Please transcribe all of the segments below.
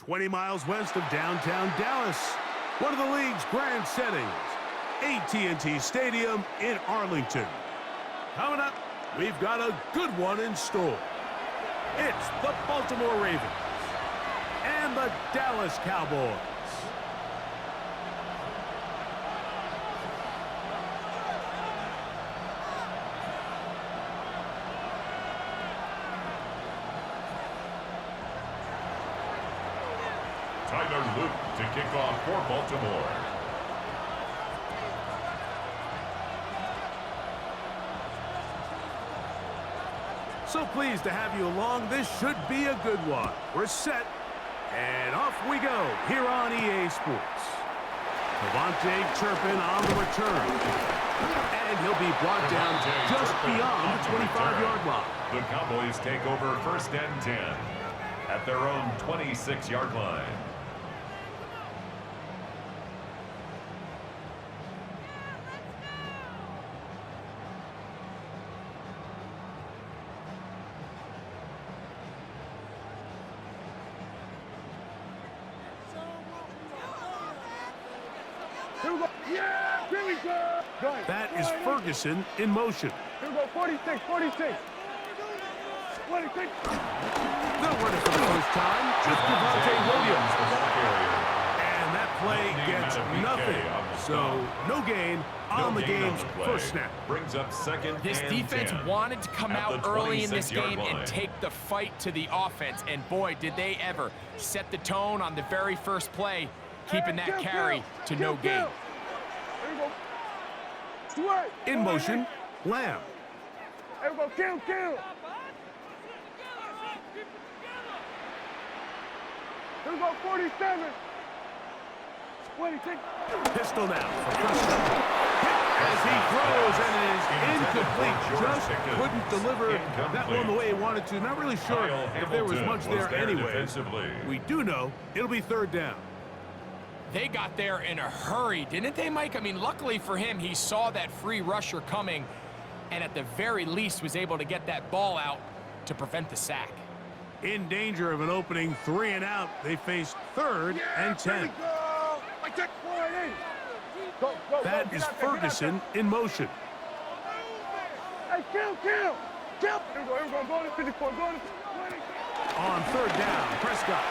20 miles west of downtown Dallas, one of the league's grand settings, AT&T Stadium in Arlington. Coming up, we've got a good one in store. It's the Baltimore Ravens and the Dallas Cowboys. Tyler Luke to kick off for Baltimore. So pleased to have you along. This should be a good one. We're set, and off we go here on EA Sports. Devontae Turpin on the return, and he'll be brought down just beyond the 25-yard line. The Cowboys take over 1st and 10 at their own 26-yard line. That is Ferguson in motion. Here we go, 46, 46. 26. They'll run it for the first time. Just Devontae Williams, the ball carrier. And that play gets nothing. So, no gain on the game's first snap. Brings up 2nd This and defense 10 wanted to come out early in this game line. and take the fight to the offense. And boy, did they ever set the tone on the very first play, keeping that carry to no gain. In motion, Lamb. Here we go, kill. Here we go, 47. 26. Pistol now for Prescott. As he throws and is incomplete. Just couldn't deliver that one the way he wanted to. Not really sure if there was much there anyway. We do know it'll be 3rd down. They got there in a hurry, didn't they, Mike? I mean, luckily for him, he saw that free rusher coming and at the very least was able to get that ball out to prevent the sack. In danger of an opening 3 and out, they face 3rd and 10. That is Ferguson in motion. Hey, kill. Here we go, go to 54, go to 20. On 3rd down, Prescott.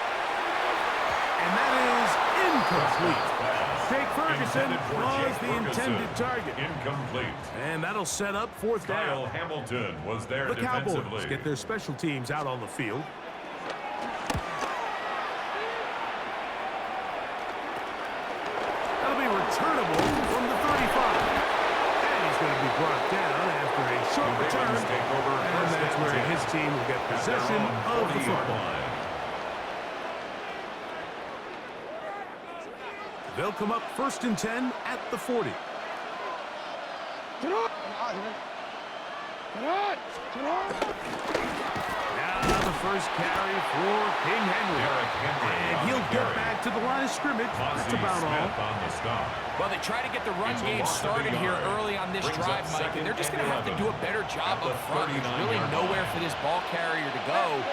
And that is incomplete. Jake Ferguson was the intended target. Incomplete. And that'll set up 4th Kyle down. Hamilton was there The defensively. Cowboys get their special teams out on the field. That'll be returnable from the 35. And he's going to be brought down after a short return. And that's where his team will get possession of the football. They'll come up 1st and 10 at the 40. Now the first carry for King Henry. And he'll get back to the line of scrimmage. That's about all. Well, they try to get the run game started here early on this drive, Mike, and they're just going to have to do a better job up front. There's really nowhere for this ball carrier to go.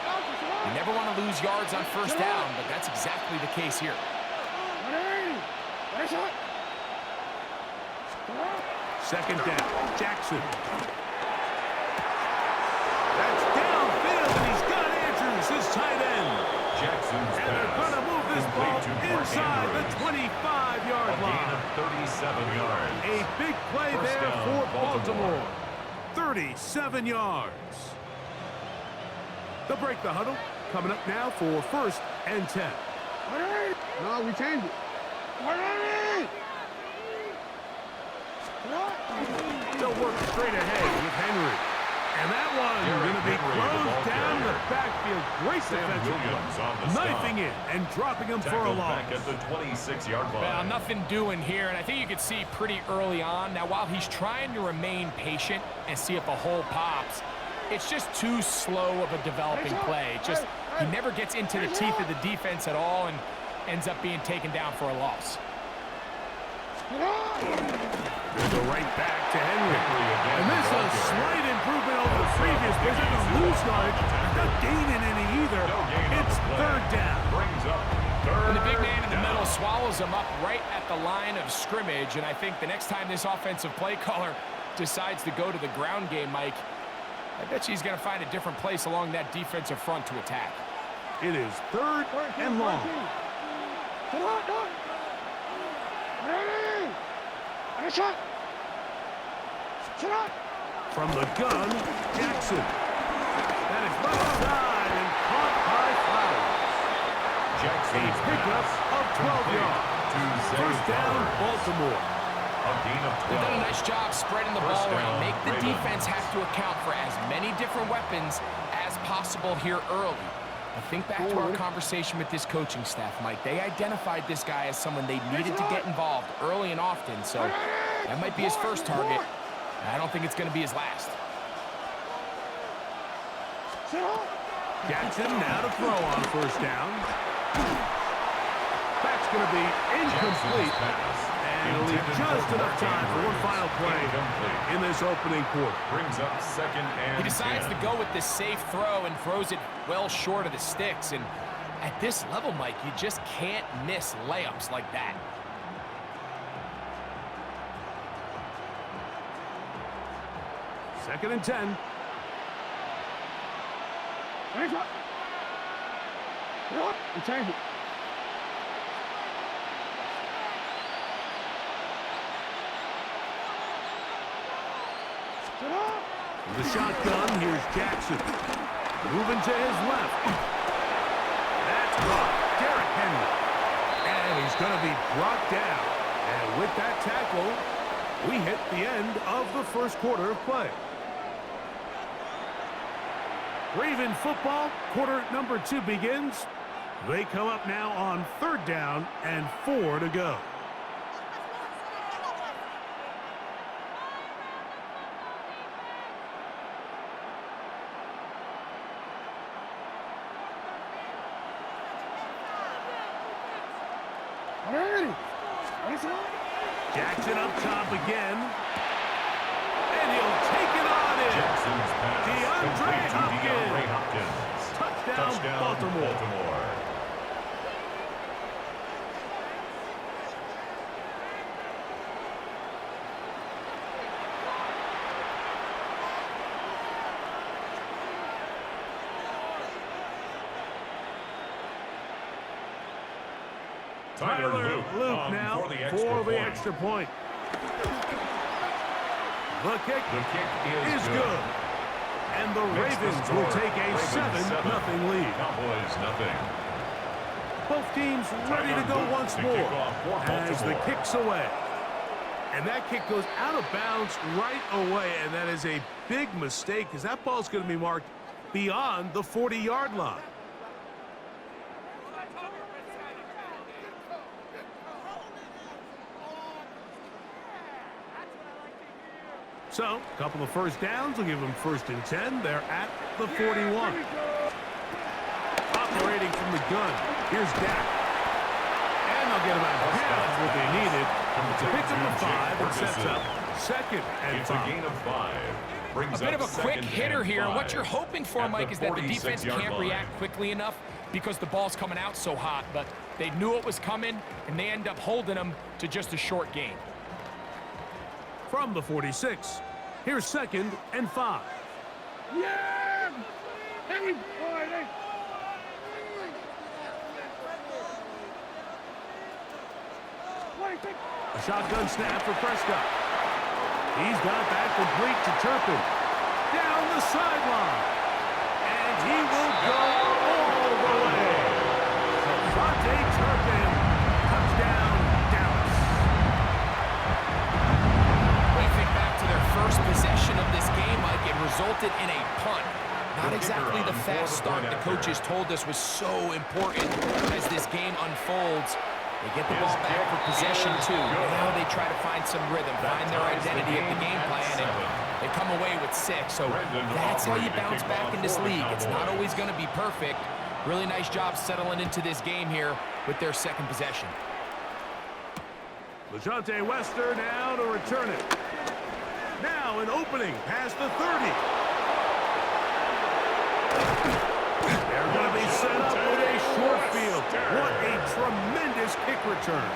You never want to lose yards on 1st down, but that's exactly the case here. 2nd down, Jackson. That's downfield, and he's got Andrews, his tight end. Jackson's And they're going to move this ball inside the 25-yard line. 37 yards. A big play there for Baltimore. 37 yards. They'll break the huddle. Coming up now for 1st and 10. No, we changed it. They'll work straight ahead with Henry. And that one going to be closed down the backfield. Great defensive play. Knifing it and dropping him for a loss. Back at the 26-yard line. Well, nothing doing here, and I think you could see pretty early on. Now, while he's trying to remain patient and see if a hole pops, it's just too slow of a developing play. He never gets into the teeth of the defense at all and ends up being taken down for a loss. They'll go right back to Henry. And this is a slight improvement over the previous. They're going to lose yardage. Not gaining any either. It's 3rd down. Brings up lines them up right at the line of scrimmage, and I think the next time this offensive play caller decides to go to the ground game, Mike, I bet he's going to find a different place along that defensive front to attack. It is 3rd and long. From the gun, Jackson. And it's left side and caught by Flowers. Jackson A pickup of 12 yards. First down, Baltimore. A gain of 12. They've done a nice job spreading the First ball around. down, Make the Ravens. defense have to account for as many different weapons as possible here early. But think back to our conversation with this coaching staff, Mike. They identified this guy as someone they needed to get involved early and often, so that might be his first target. I don't think it's going to be his last. Jackson now to throw on first down. That's going to be incomplete. And it'll leave just enough time for one final play in this opening quarter. Brings up 2nd and He decides 10. to go with this safe throw and throws it well short of the sticks. And at this level, Mike, you just can't miss layups like that. Second and 10. Change it. The shotgun, here's Jackson. Moving to his left. That's caught. Derrick Henry. And he's going to be brought down. And with that tackle, we hit the end of the first quarter of play. Raven football, quarter number 2 begins. They come up now on 3rd down and 4 to go. Jackson up top again. And he'll take it on in. Jackson's pass. DeAndre DeAndre Hopkins. Touchdown, Baltimore. Tyler Luke now for the extra point. The kick is good. And the Ravens will take a 7-0 lead. Cowboys nothing. Both teams ready to go once more as the kick's away. And that kick goes out of bounds right away, and that is a big mistake because that ball's going to be marked beyond the 40-yard line. So, a couple of first downs will give them 1st and 10. They're at the 41. Operating from the gun. Here's Dak. And they'll get about half of what they needed to pick up the 5 and sets up 2nd and 5. It's a gain of 5. Brings a bit of a up quick 2nd hitter and here. 5. What you're hoping for, At Mike, the is that the defense 46-yard can't line. react quickly enough because the ball's coming out so hot. But they knew it was coming, and they end up holding them to just a short gain. From the 46, here's 2nd and 5. Yeah! Hey, A shotgun snap for Prescott. He's got that complete to Turpin. Down the sideline. And he will go all the way. Devontae Turpin. Touchdown, Dallas. When you think back to their first possession of this game, Mike, it resulted in a punt. Not exactly the fast start the coaches told us was so important as this game unfolds. They get the ball back for possession, too. Now they try to find some rhythm, find their identity of the game plan, and they come away with 6. So that's how you bounce back in this league. It's not always going to be perfect. Really nice job settling into this game here with their 2nd possession. LaJohntay Wester now to return it. Now an opening past the 30. They're going to be set up with a short field. What a tremendous kick return.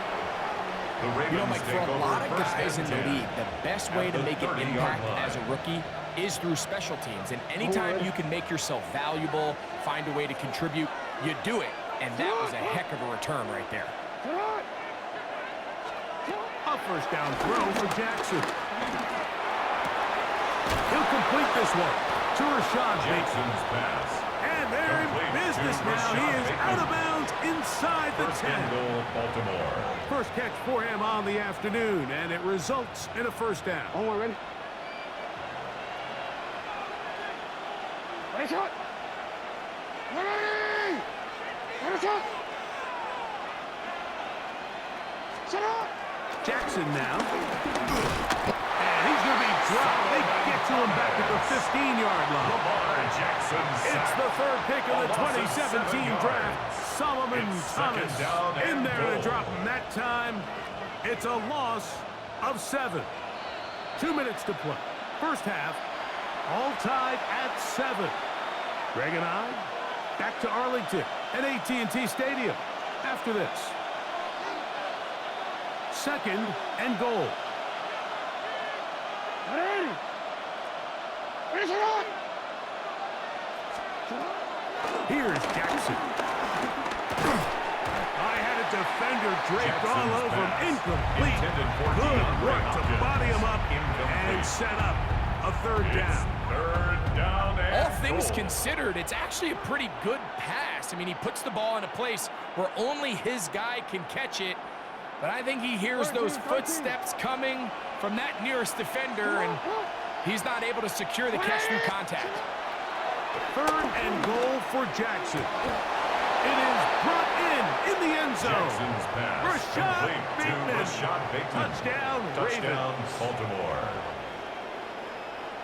The Ravens You know, Mike, for take a over lot of first guys in and the 10 league, the best way at to the make an 30-yard impact line. as a rookie is through special teams. And anytime you can make yourself valuable, find a way to contribute, you do it. And that was a heck of a return right there. A first down throw for Jackson. He'll complete this one to Rashad Bateman. Jackson's pass. And they're in Complete business to now. He Rashad is Bateman. out of bounds inside the First 10. and goal, Baltimore. First catch for him on the afternoon, and it results in a first down. On one, ready? Ready, shot! Ready! Ready, shot! Shut up! Jackson now. And he's going to be dropped. They get to him back at the 15-yard line. Lamar Jackson It's sacked. the third pick of the A loss of 2017 7 draft. yards. Solomon It's Thomas second down in and there to goal. drop him that time. It's a loss of 7. 2 minutes to play. First half, all tied at 7. Greg and I back to Arlington at AT&T Stadium after this. Second and goal. Ready! Ready, shut up! Here's Jackson. I had a defender draped all Jackson's over him. pass. Incomplete. Intended for Good DeAndre work to Hopkins. body him up Incomplete. and set up a third It's down. third down and All things goal. considered, it's actually a pretty good pass. I mean, he puts the ball in a place where only his guy can catch it. But I think he hears those footsteps coming from that nearest defender, and he's not able to secure the catch through contact. Third and goal for Jackson. It is brought in the end zone. Jackson's pass. Rashad Complete to Bateman. Rashad Bateman. Touchdown, Touchdown, Ravens. Baltimore.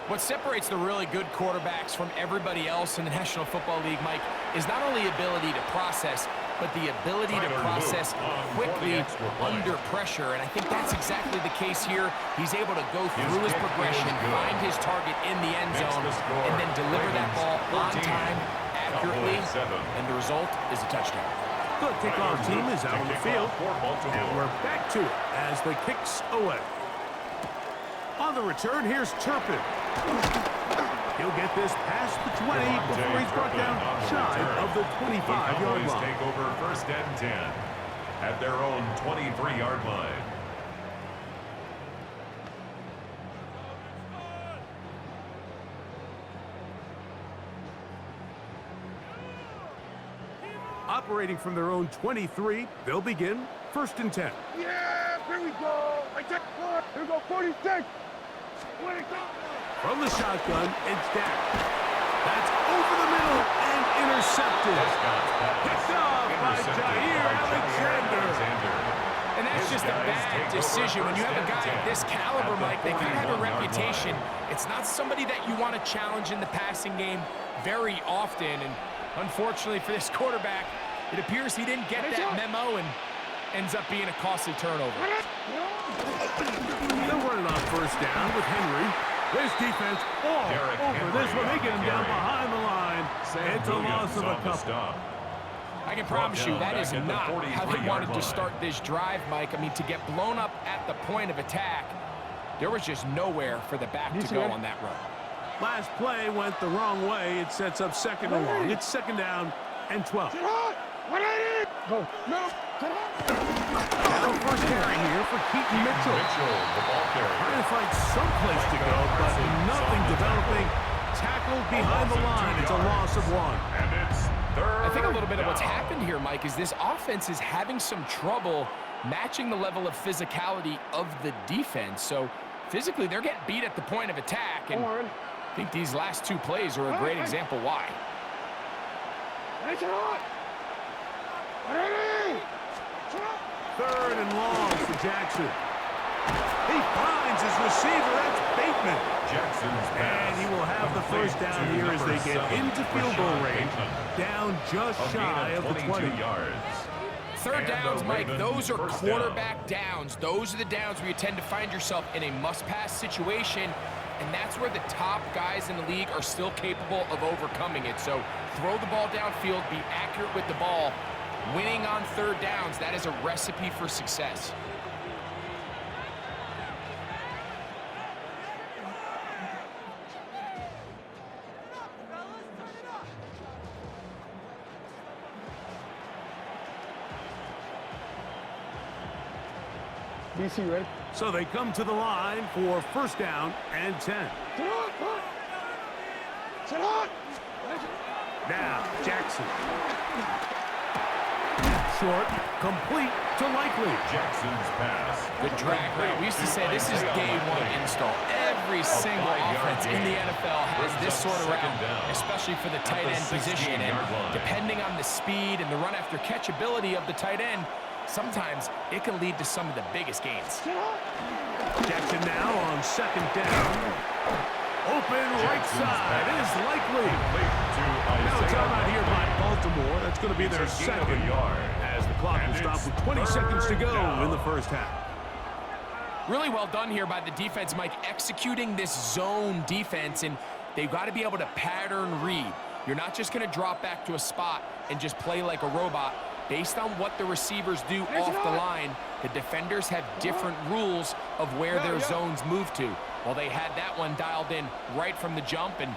What separates the really good quarterbacks from everybody else in the National Football League, Mike, is not only ability to process, but the ability to Tyler process Luke on quickly 40 extra points. under pressure. And I think that's exactly the case here. He's able to go through his kick progression, is good. find his target in the end Makes zone, the score. and then deliver that ball on 14, time, accurately, Cowboys 7. and the result is a touchdown. The kickoff team is out on the field. For Baltimore. And we're back to it as the kick's away. On the return, here's Turpin. He'll get this past the 20 before he's brought down shy of the 25-yard Cowboys line. take over first and 10 at their own 23-yard line. Operating from their own 23, they'll begin first and 10. Yeah, here we go! I take 4, here we go, 46! Way to go! From the shotgun, it's Dak. That's over the middle and intercepted. Prescott's pass. Picked off by Intercepted Jair by Jair Alexander. And that's His just a guys bad take over decision. When you first have a and guy 10 of this caliber, at the Mike, they kind of have a 41-yard reputation. line. It's not somebody that you want to challenge in the passing game very often. And unfortunately for this quarterback, it appears he didn't get that memo and ends up being a costly turnover. They're running on first down with Henry. This defense all Derrick over Henry this one. They get him down carry. behind the line. It's a loss of a on the couple. stop. I can promise you down that back is at the not how they 43-yard wanted to line. start this drive, Mike. I mean, to get blown up at the point of attack, there was just nowhere for the back to go on that run. Last play went the wrong way. It sets up second and long. It's second down and 12. Get hot! 180! Go! No! Get hot! Now first carry here for Keaton Mitchell. Mitchell, the ball carrier. Trying to find some place to go, but nothing developing. Tackled behind the line. It's a loss of 1. And it's third I think a little bit of what's down. happened here, Mike, is this offense is having some trouble matching the level of physicality of the defense. So physically, they're getting beat at the point of attack, and I think these last two plays are a great example why. Hey, get hot! 180! Third and long for Jackson. He finds his receiver. That's Bateman. Jackson's And pass. he will have the Complete first down to here as number they get 7, into field goal Rashad range. Bateman. Down just A gain shy of the 22 20. yards. Third And downs, the Mike, Ravens those are first down. quarterback downs. Those are the downs where you tend to find yourself in a must-pass situation, and that's where the top guys in the league are still capable of overcoming it. So throw the ball downfield, be accurate with the ball. Winning on third downs, that is a recipe for success. DC, ready? So they come to the line for first down and 10. Sit on, sit on. Now, Jackson. Short, complete to Likely. Jackson's pass. Good drag route. We used to say this is game one install. Every single offense in the NFL has this sort of route, especially for the tight end position. And depending on the speed and the run after catch ability of the tight end, sometimes it can lead to some of the biggest gains. Jackson now on second down. Open right side is Likely. Now a timeout here by Baltimore. That's going to be their second yard as the clock will stop with 20 seconds to go in the first half. Really well done here by the defense, Mike, executing this zone defense, and they've got to be able to pattern read. You're not just going to drop back to a spot and just play like a robot. Based on what the receivers do off the line, the defenders have different rules of where their zones move to. Well, they had that one dialed in right from the jump, and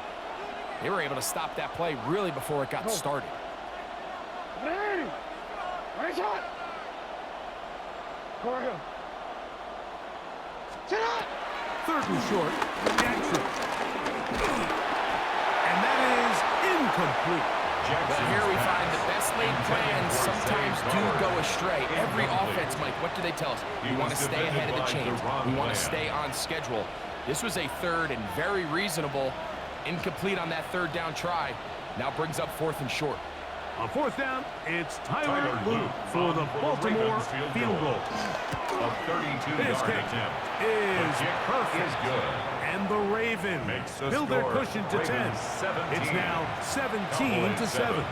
they were able to stop that play really before it got started. Right shot. Corey. Sit on. Third and short, Jackson. And that is incomplete. But here we find the best laid plans sometimes do go astray. Every offense, Mike, what do they tell us? We want to stay ahead of the chains. We want to stay on schedule. This was a third and very reasonable. Incomplete on that third down try. Now brings up fourth and short. On fourth down, it's Tyler Luke for the Baltimore field goal. A 32-yard attempt. Is perfect. Is good. And the Ravens build their cushion to 10. It's now 17-7.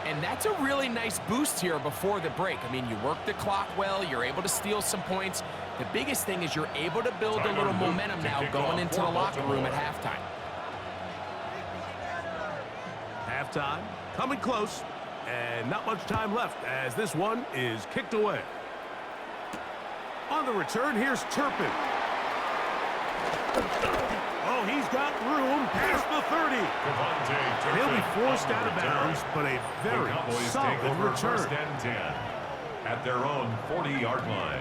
And that's a really nice boost here before the break. I mean, you work the clock well. You're able to steal some points. The biggest thing is you're able to build a little momentum now going into the locker room at halftime. Halftime, coming close, and not much time left as this one is kicked away. On the return, here's Turpin. Oh, he's got room past the 30. And he'll be forced out of bounds, but a very solid return. First and 10 at their own 40-yard line.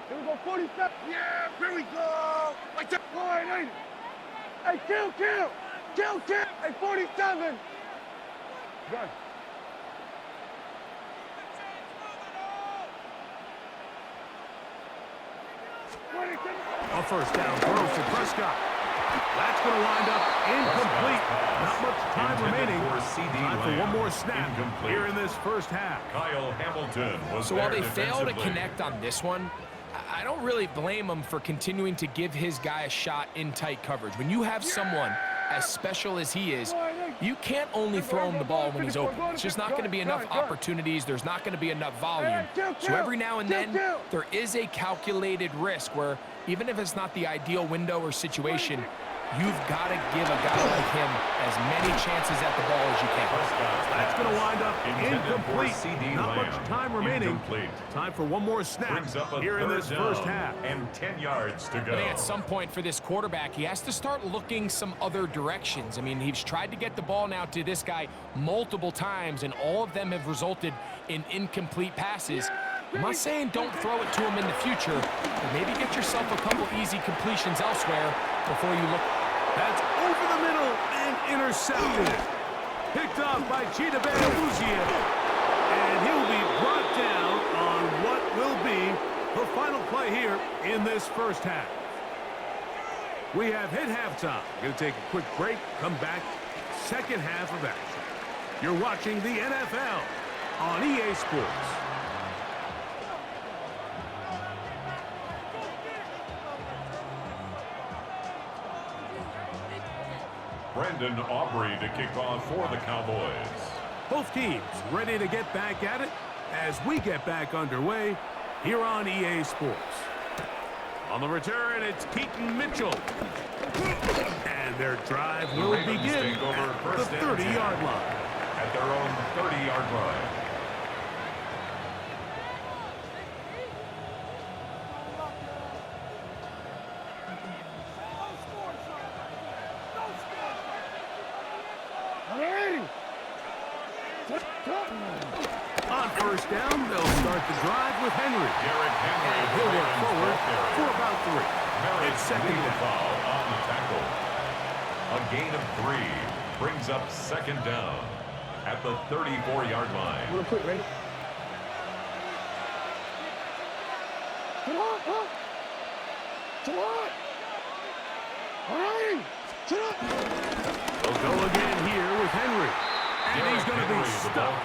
Here we go, 47. Yeah, here we go. Like that. Line, hey, kill. Hey, 47. Gun. A first down throw for Prescott. That's going to wind up incomplete. Not much time remaining. Time for one more snap here in this first half. Kyle Hamilton was So while they fail to connect on this one, I don't really blame him for continuing to give his guy a shot in tight coverage. When you have someone as special as he is, you can't only throw him the ball when he's open. It's just not going to be enough opportunities. There's not going to be enough volume. So every now and then, there is a calculated risk where even if it's not the ideal window or situation, you've got to give a guy like him as many chances at the ball as you can. That's going to wind up incomplete. Not much time remaining. Time for one more snap here in this first half. And 10 yards to go. I think at some point for this quarterback, he has to start looking some other directions. I mean, he's tried to get the ball now to this guy multiple times, and all of them have resulted in incomplete passes. I'm not saying don't throw it to him in the future, but maybe get yourself a couple easy completions elsewhere before you look. That's over the middle and intercepted. Picked off by Cheetah Bamboozia. And he'll be brought down on what will be the final play here in this first half. We have hit halftime. Going to take a quick break, come back, second half of action. You're watching the NFL on EA Sports. Brendan Aubrey to kick off for the Cowboys. Both teams ready to get back at it as we get back underway here on EA Sports. On the return, it's Keaton Mitchell. And their drive will begin at the 30-yard line. At their own 30-yard line. On first down, they'll start the drive with Henry. Derrick Henry. And he'll work forward for about 3. It's second down. Foul on the tackle. A gain of 3 brings up second down at the 34-yard line. Real quick, ready? Come on, huh? Come on. All right. Sit up. They'll go again here with Henry. And he's going to be stuck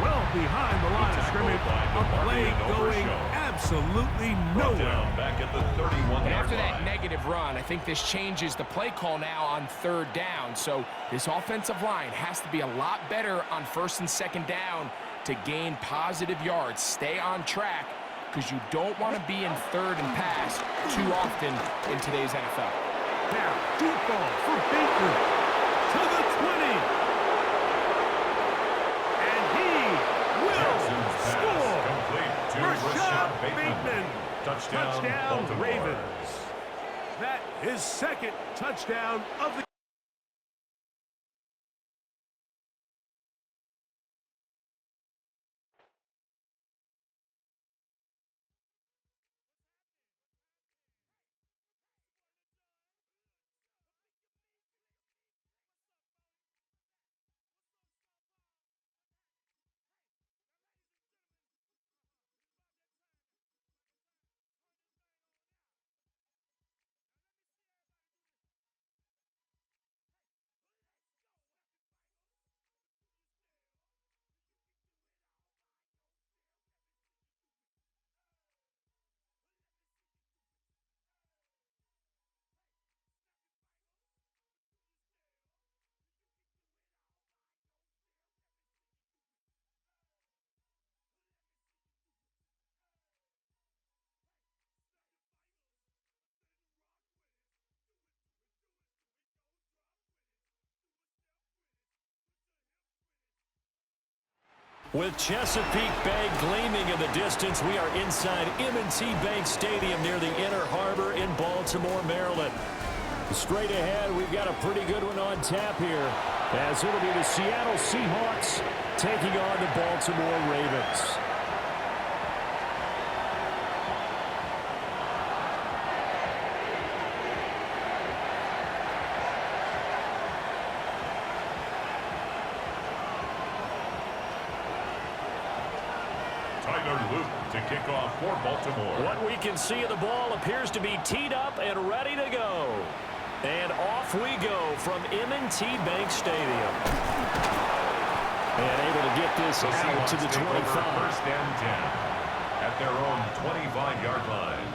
well behind the line of scrimmage. A play going absolutely nowhere. Back at the 31-yard And after line. that negative run, I think this changes the play call now on third down. So this offensive line has to be a lot better on first and second down to gain positive yards. Stay on track because you don't want to be in third and pass too often in today's NFL. Now, deep ball for Bateman to the 20. And he will score. Complete to Rashad Rashad Bateman. Touchdown, Baltimore. Ravens. That is second touchdown of the With Chesapeake Bay gleaming in the distance, we are inside M&T Bank Stadium near the Inner Harbor in Baltimore, Maryland. Straight ahead, we've got a pretty good one on tap here, as it'll be the Seattle Seahawks taking on the Baltimore Ravens. To kick off for Baltimore. What we can see of the ball appears to be teed up and ready to go. And off we go from M&T Bank Stadium. And able to get this out to the 25. First and 10 at their own 25-yard line.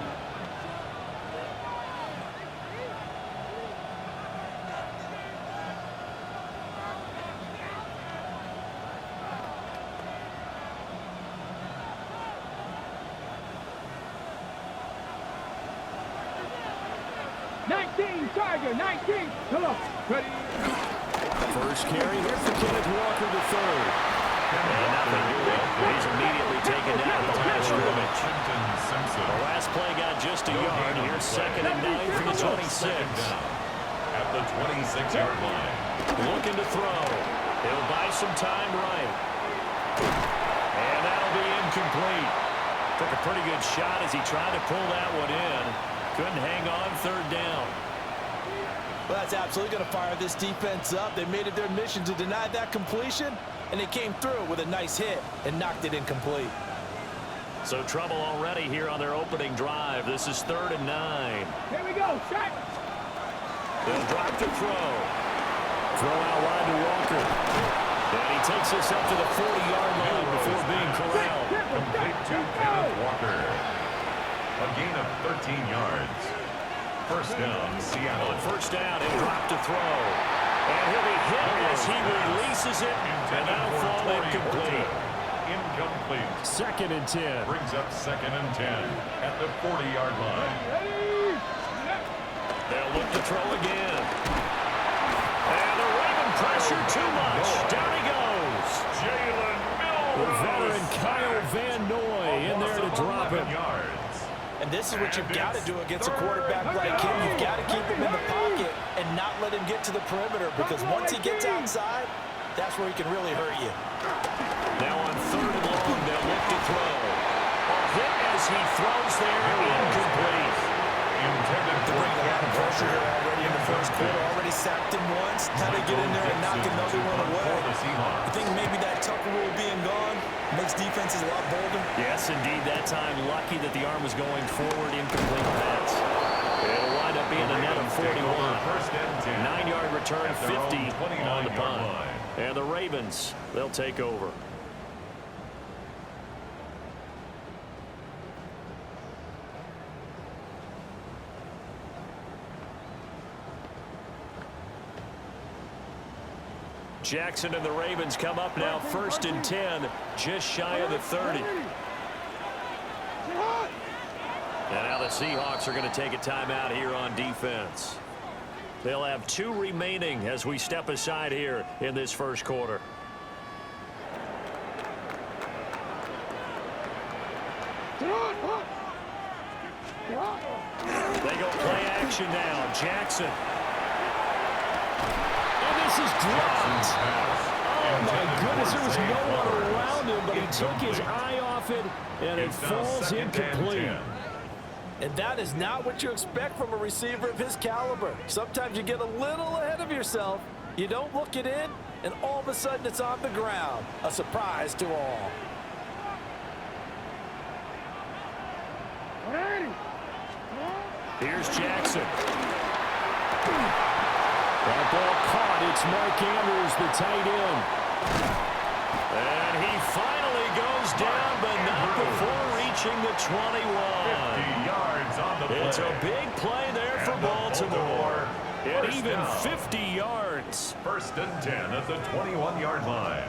Tiger, 19. Come on. Ready. First carry here for Kenneth Walker the third. And nothing doing. He's immediately taken down at the line of scrimmage. The last play got just a yard. Here's second and 9 for the 26. At the 26-yard line. Looking to throw. He'll buy some time right. And that'll be incomplete. Took a pretty good shot as he tried to pull that one in. Couldn't hang on third down. Well, that's absolutely going to fire this defense up. They made it their mission to deny that completion, and they came through with a nice hit and knocked it incomplete. So trouble already here on their opening drive. This is 3rd and 9. Here we go. Shot. They'll drop to throw. Throw out wide to Walker. And he takes this up to the 40-yard line before being corralled. Complete to Kenneth Walker. A gain of 13 yards. First down, Seattle. On first down, he'll drop to throw. And he'll be hit as he releases it. And that'll fall incomplete. Incomplete. 2nd and 10. Brings up 2nd and 10 at the 40-yard line. They'll look to throw again. And the Raven pressure too much. Down he goes. Jalen Mills. The veteran Kyle Van Noy in there to drop it. Yards. And this is what you've got to do against a quarterback like him. You've got to keep him in the pocket and not let him get to the perimeter, because once he gets outside, that's where he can really hurt you. Now on 3rd and long, they'll look to throw. A hit as he throws there, incomplete. Intended To bring a lot of pressure here already in the first quarter. Already sacked him once. How to get in there and knock another one away. I think maybe that Tucker rule being gone makes defenses a lot bolder. Yes, indeed. That time, lucky that the arm was going forward, incomplete pass. It'll wind up being a net of 41. 9-yard return, 50 on the punt. And the Ravens, they'll take over. Jackson and the Ravens come up now, 1st and 10, just shy of the 30. And now the Seahawks are going to take a timeout here on defense. They'll have 2 remaining as we step aside here in this first quarter. They go play action now. Jackson. And this is dropped. Oh, my goodness. There was no one around him, but he took his eye off it, and it falls incomplete. And that is not what you expect from a receiver of his caliber. Sometimes you get a little ahead of yourself. You don't look it in, and all of a sudden it's on the ground. A surprise to all. Here's Jackson. That ball caught. It's Mark Andrews, the tight end. And he finally goes down, but not before reaching the 21. 50 yards on the play. It's a big play there for Baltimore. And even down. 50 yards. 1st and 10 at the 21-yard line.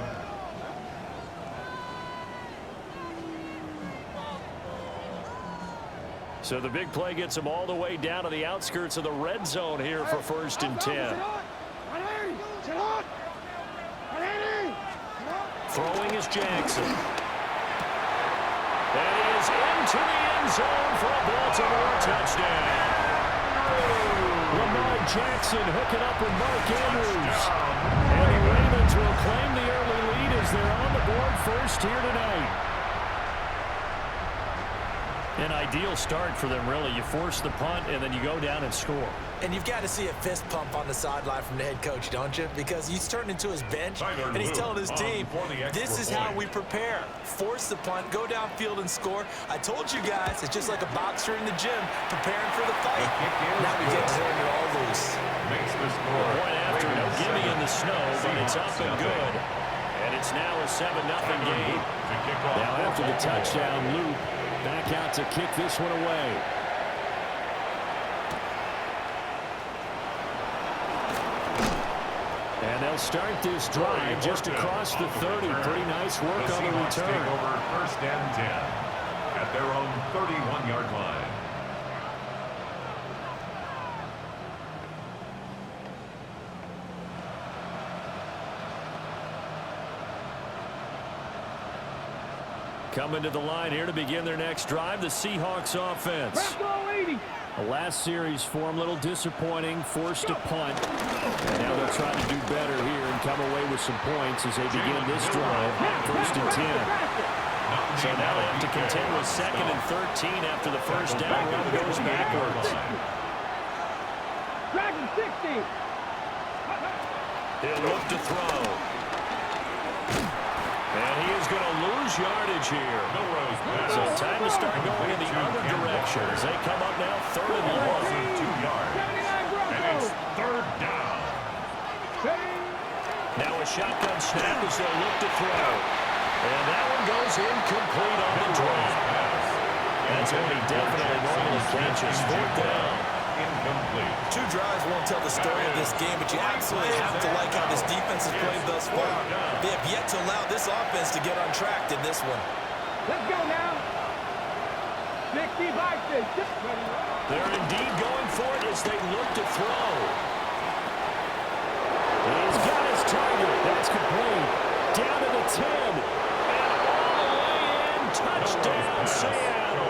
So the big play gets him all the way down to the outskirts of the red zone here for 1st and 10. Throwing is Jackson. And he is into the end zone for a Baltimore touchdown. Lamar Jackson hooking up with Mark Andrews. And the Ravens will claim the early lead as they're on the board first here tonight. An ideal start for them, really. You force the punt, and then you go down and score. And you've got to see a fist pump on the sideline from the head coach, don't you? Because he's turned into his bench, and he's telling his team, this is how we prepare. Force the punt, go downfield and score. I told you guys, it's just like a boxer in the gym preparing for the fight. Now we get to turn it all loose. Makes the score. Point after, no gimme in the snow, but it's up and good. And it's now a 7-0 game. Now after the touchdown, Luke back out to kick this one away. And they'll start this drive just across the 30. Pretty nice work on the return. Take over 1st and 10 at their own 31-yard line. Coming to the line here to begin their next drive, the Seahawks offense. The last series for them, a little disappointing, forced a punt. And now they'll try to do better here and come away with some points as they begin this drive, 1st and 10. So now they have to contend with 2nd and 13 after the first down run goes backwards. Dragon 60. He'll look to throw. And he is going to lose yardage here. So time to start going in the other direction as they come up now 3rd and long. 2 yards. And it's 3rd down. Now a shotgun snap as they look to throw. And that one goes incomplete on the draw. That's when he definitely normally catches. 4th down. Incomplete. 2 drives won't tell the story of this game, but you absolutely have to like how this defense has played thus far. They have yet to allow this offense to get on track in this one. Let's go now. 60 by 60. They're indeed going for it as they look to throw. He's got his target. That's complete. Down to the 10. And all the way in. Touchdown, Seattle.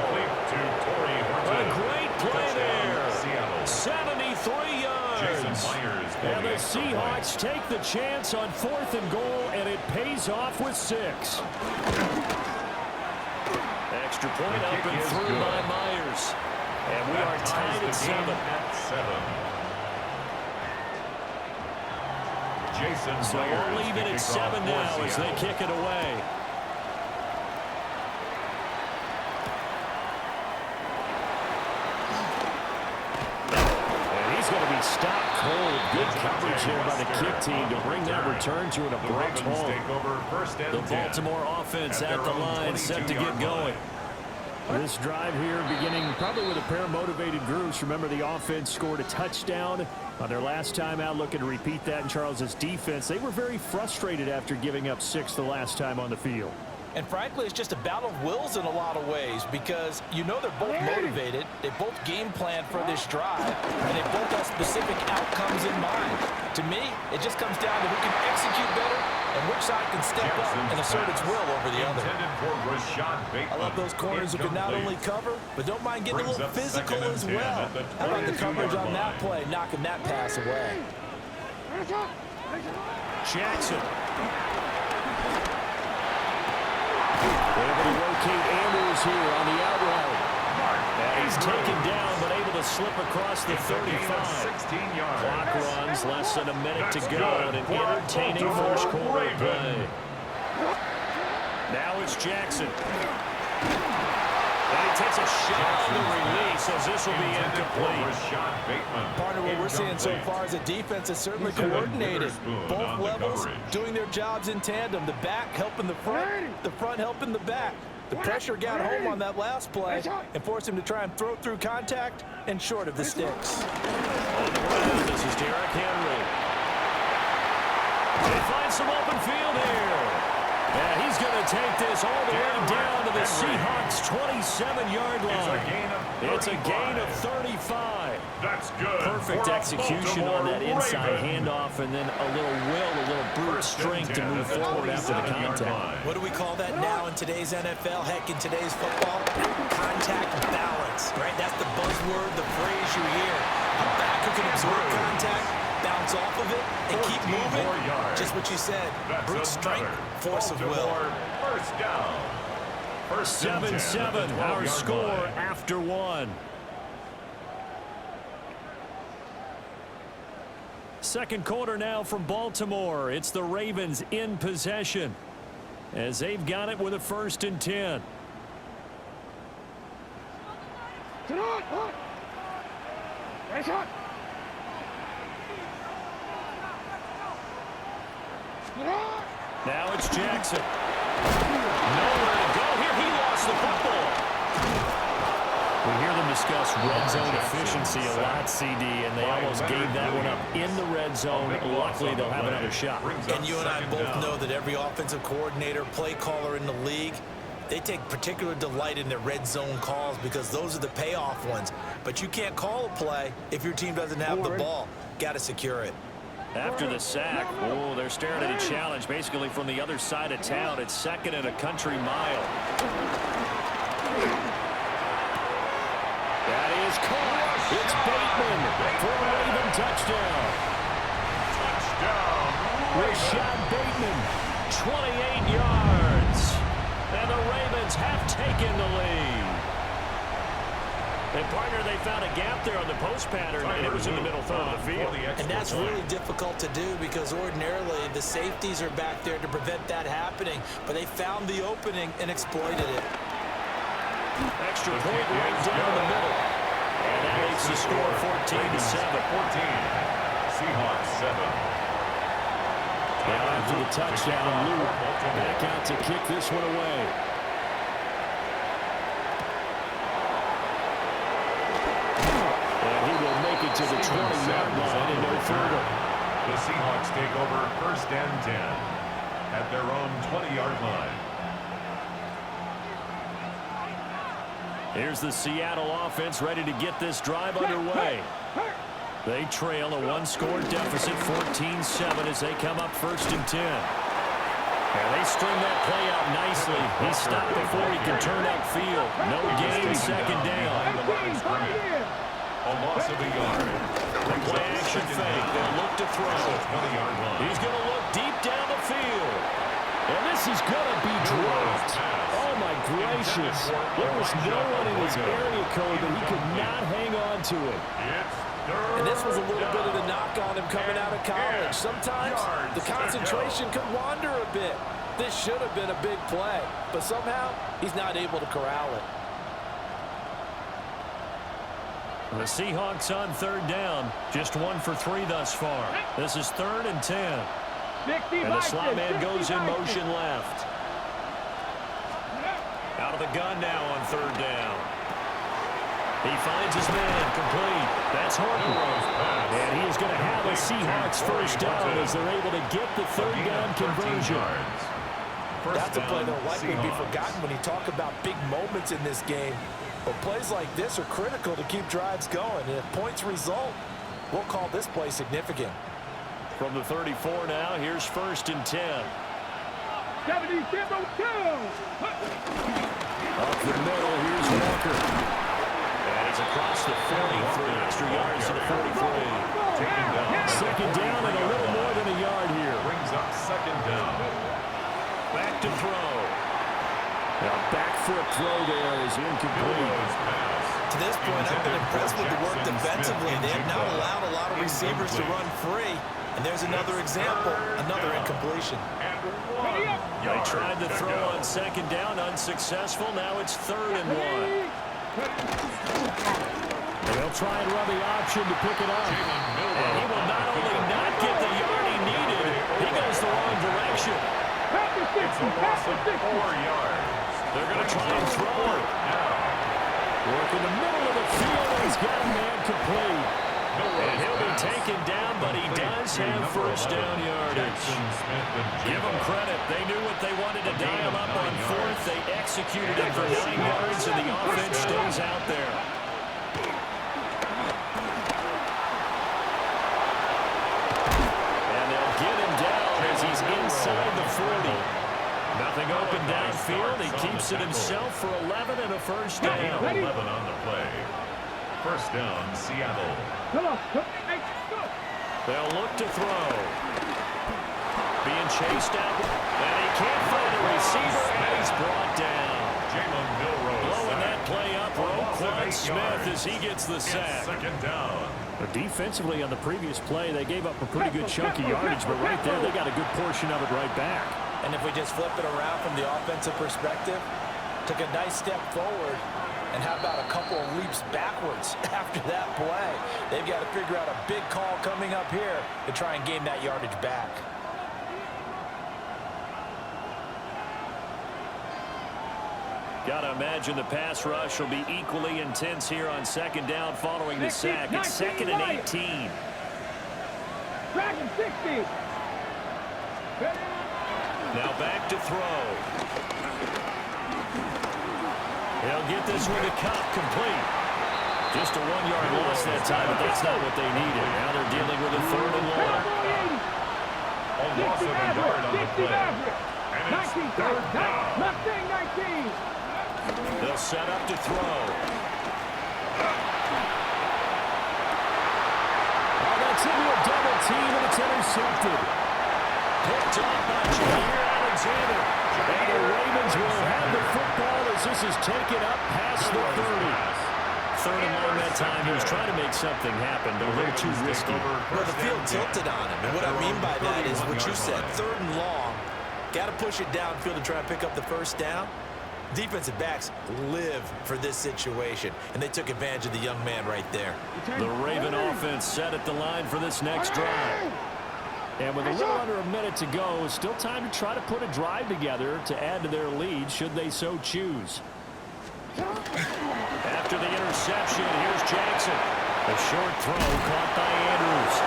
A great play there. 73 yards. And the Seahawks take the chance on 4th and goal, and it pays off with 6. Extra point up and through by Myers. And we are tied at 7. So we'll leave it at 7 now as they kick it away. And he's going to be stopped cold. Good coverage here by the kick team to bring that return to an abrupt halt. The Baltimore offense at the line set to get going. This drive here beginning probably with a pair of motivated groups. Remember, the offense scored a touchdown on their last time out, looking to repeat that in Charles's defense. They were very frustrated after giving up 6 the last time on the field. And frankly, it's just a battle of wills in a lot of ways because you know they're both motivated. They both game plan for this drive, and they both have specific outcomes in mind. To me, it just comes down to who can execute better and which side can step up and assert its will over the other. I love those corners who can not only cover, but don't mind getting a little physical as well. How about the coverage on that play, knocking that pass away? Jackson. Able to locate Andrews here on the out route. And he's taken down, but able to slip across the 35. Clock runs, less than a minute to go, and an entertaining first quarter play. Now it's Jackson. And he takes a shot on the release, as this will be incomplete. Part of what we're seeing so far is the defense is certainly coordinated. Both levels doing their jobs in tandem. The back helping the front helping the back. The pressure got home on that last play and forced him to try and throw through contact and short of the sticks. On the ground, this is Derrick Henry. They find some open field here. Yeah, he's going to take this all the way down to the Seahawks' 27-yard line. It's a gain of 35. That's good. Perfect execution on that inside handoff, and then a little will, a little brute strength to move forward after the contact. What do we call that now in today's NFL? Heck, in today's football? Contact balance, right? That's the buzzword, the phrase you hear. A back who can absorb contact, bounce off of it, and keep moving. Just what you said. Brute strength, force of will. First down. 7-7, our score after 1. Second quarter now from Baltimore. It's the Ravens in possession as they've got it with a 1st and 10. Now it's Jackson. Nowhere to go here. He lost the football. We hear them discuss red zone efficiency a lot, CD, and they almost gave that one up in the red zone. Luckily, they'll have another shot. And you and I both know that every offensive coordinator, play caller in the league, they take particular delight in their red zone calls because those are the payoff ones. But you can't call a play if your team doesn't have the ball. Got to secure it. After the sack, oh, they're staring at a challenge basically from the other side of town. It's 2nd and a country mile. That is caught. It's Bateman for a Raven touchdown. Rashad Bateman, 28 yards. And the Ravens have taken the lead. And, partner, they found a gap there on the post pattern, and it was in the middle third of the field. And that's really difficult to do because ordinarily the safeties are back there to prevent that happening. But they found the opening and exploited it. Extra point right down the middle. And that makes the score 14-7. Seahawks 7. Now after the touchdown, Luke back out to kick this one away. To the 20-yard line and no further. The Seahawks take over 1st and 10 at their own 20-yard line. Here's the Seattle offense ready to get this drive underway. They trail a 1-score deficit, 14-7, as they come up 1st and 10. And they string that play out nicely. He stopped before he can turn upfield. No gain, 2nd down. A loss of a yard. Play action fake. They'll look to throw. 20-yard line. He's going to look deep down the field. And this is going to be dropped. Oh, my gracious. There was no one in his area code, but he could not hang on to it. And this was a little bit of the knock on him coming out of college. Sometimes the concentration could wander a bit. This should have been a big play, but somehow he's not able to corral it. The Seahawks on third down. Just 1 for 3 thus far. This is 3rd and 10. And the slot man goes in motion left. Out of the gun now on 3rd down. He finds his man complete. That's Horton. And he is going to have a Seahawks first down as they're able to get the 3rd down conversion. That's a play that'll likely be forgotten when you talk about big moments in this game. But plays like this are critical to keep drives going. And if points result, we'll call this play significant. From the 34 now, here's 1st and 10. 70, 2. Up the middle, here's Walker. And it's across the 40, 3 extra yards to the 43. Second down and a little more than a yard here. Brings up 2nd down. Back to throw. Now back foot throw there is incomplete. To this point, I've been impressed with the work defensively. They have not allowed a lot of receivers to run free. And there's another example, another incompletion. They tried to throw on 2nd down, unsuccessful. Now it's 3rd and 1. They'll try and run the option to pick it up. And he will not only not get the yard he needed, he goes the wrong direction. It's a loss of 4 yards. They're going to try and throw it. Work in the middle of the field, and he's got a man complete. And he'll be taken down, but he does have first down yardage. Give them credit. They knew what they wanted to dial up on 4th. They executed it for 9 yards, and the offense stays out there. And they'll get him down as he's inside the 40. Nothing open downfield. He keeps it himself for 11 and a first down. 11 on the play. First down, Seattle. They'll look to throw. Being chased out. And he can't find a receiver, and he's brought down. Blowing that play up, Roquan Smith as he gets the sack. 2nd down. But defensively on the previous play, they gave up a pretty good chunk of yardage, but right there, they got a good portion of it right back. And if we just flip it around from the offensive perspective, took a nice step forward, and how about a couple of leaps backwards after that play? They've got to figure out a big call coming up here to try and gain that yardage back. Got to imagine the pass rush will be equally intense here on 2nd down following the sack. It's 2nd and 18. Dragon 60. Now back to throw. He'll get this one to Cup complete. Just a 1-yard loss that time, but that's not what they needed. Now they're dealing with a 3rd and 1. A loss of a yard on the play. And it's 3rd down. Mustang 19. They'll set up to throw. Oh, that's into a double team, and it's intercepted. Picked up by Jair Alexander. And the Ravens will have the football as this is taken up past the 30. 3rd and 1 that time. He was trying to make something happen, but a little too risky. Well, the field tilted on him. And what I mean by that is what you said, 3rd and long. Got to push it downfield to try and pick up the first down. Defensive backs live for this situation, and they took advantage of the young man right there. The Raven offense set at the line for this next drive. And with a little under a minute to go, still time to try to put a drive together to add to their lead should they so choose. After the interception, here's Jackson. A short throw caught by Andrews.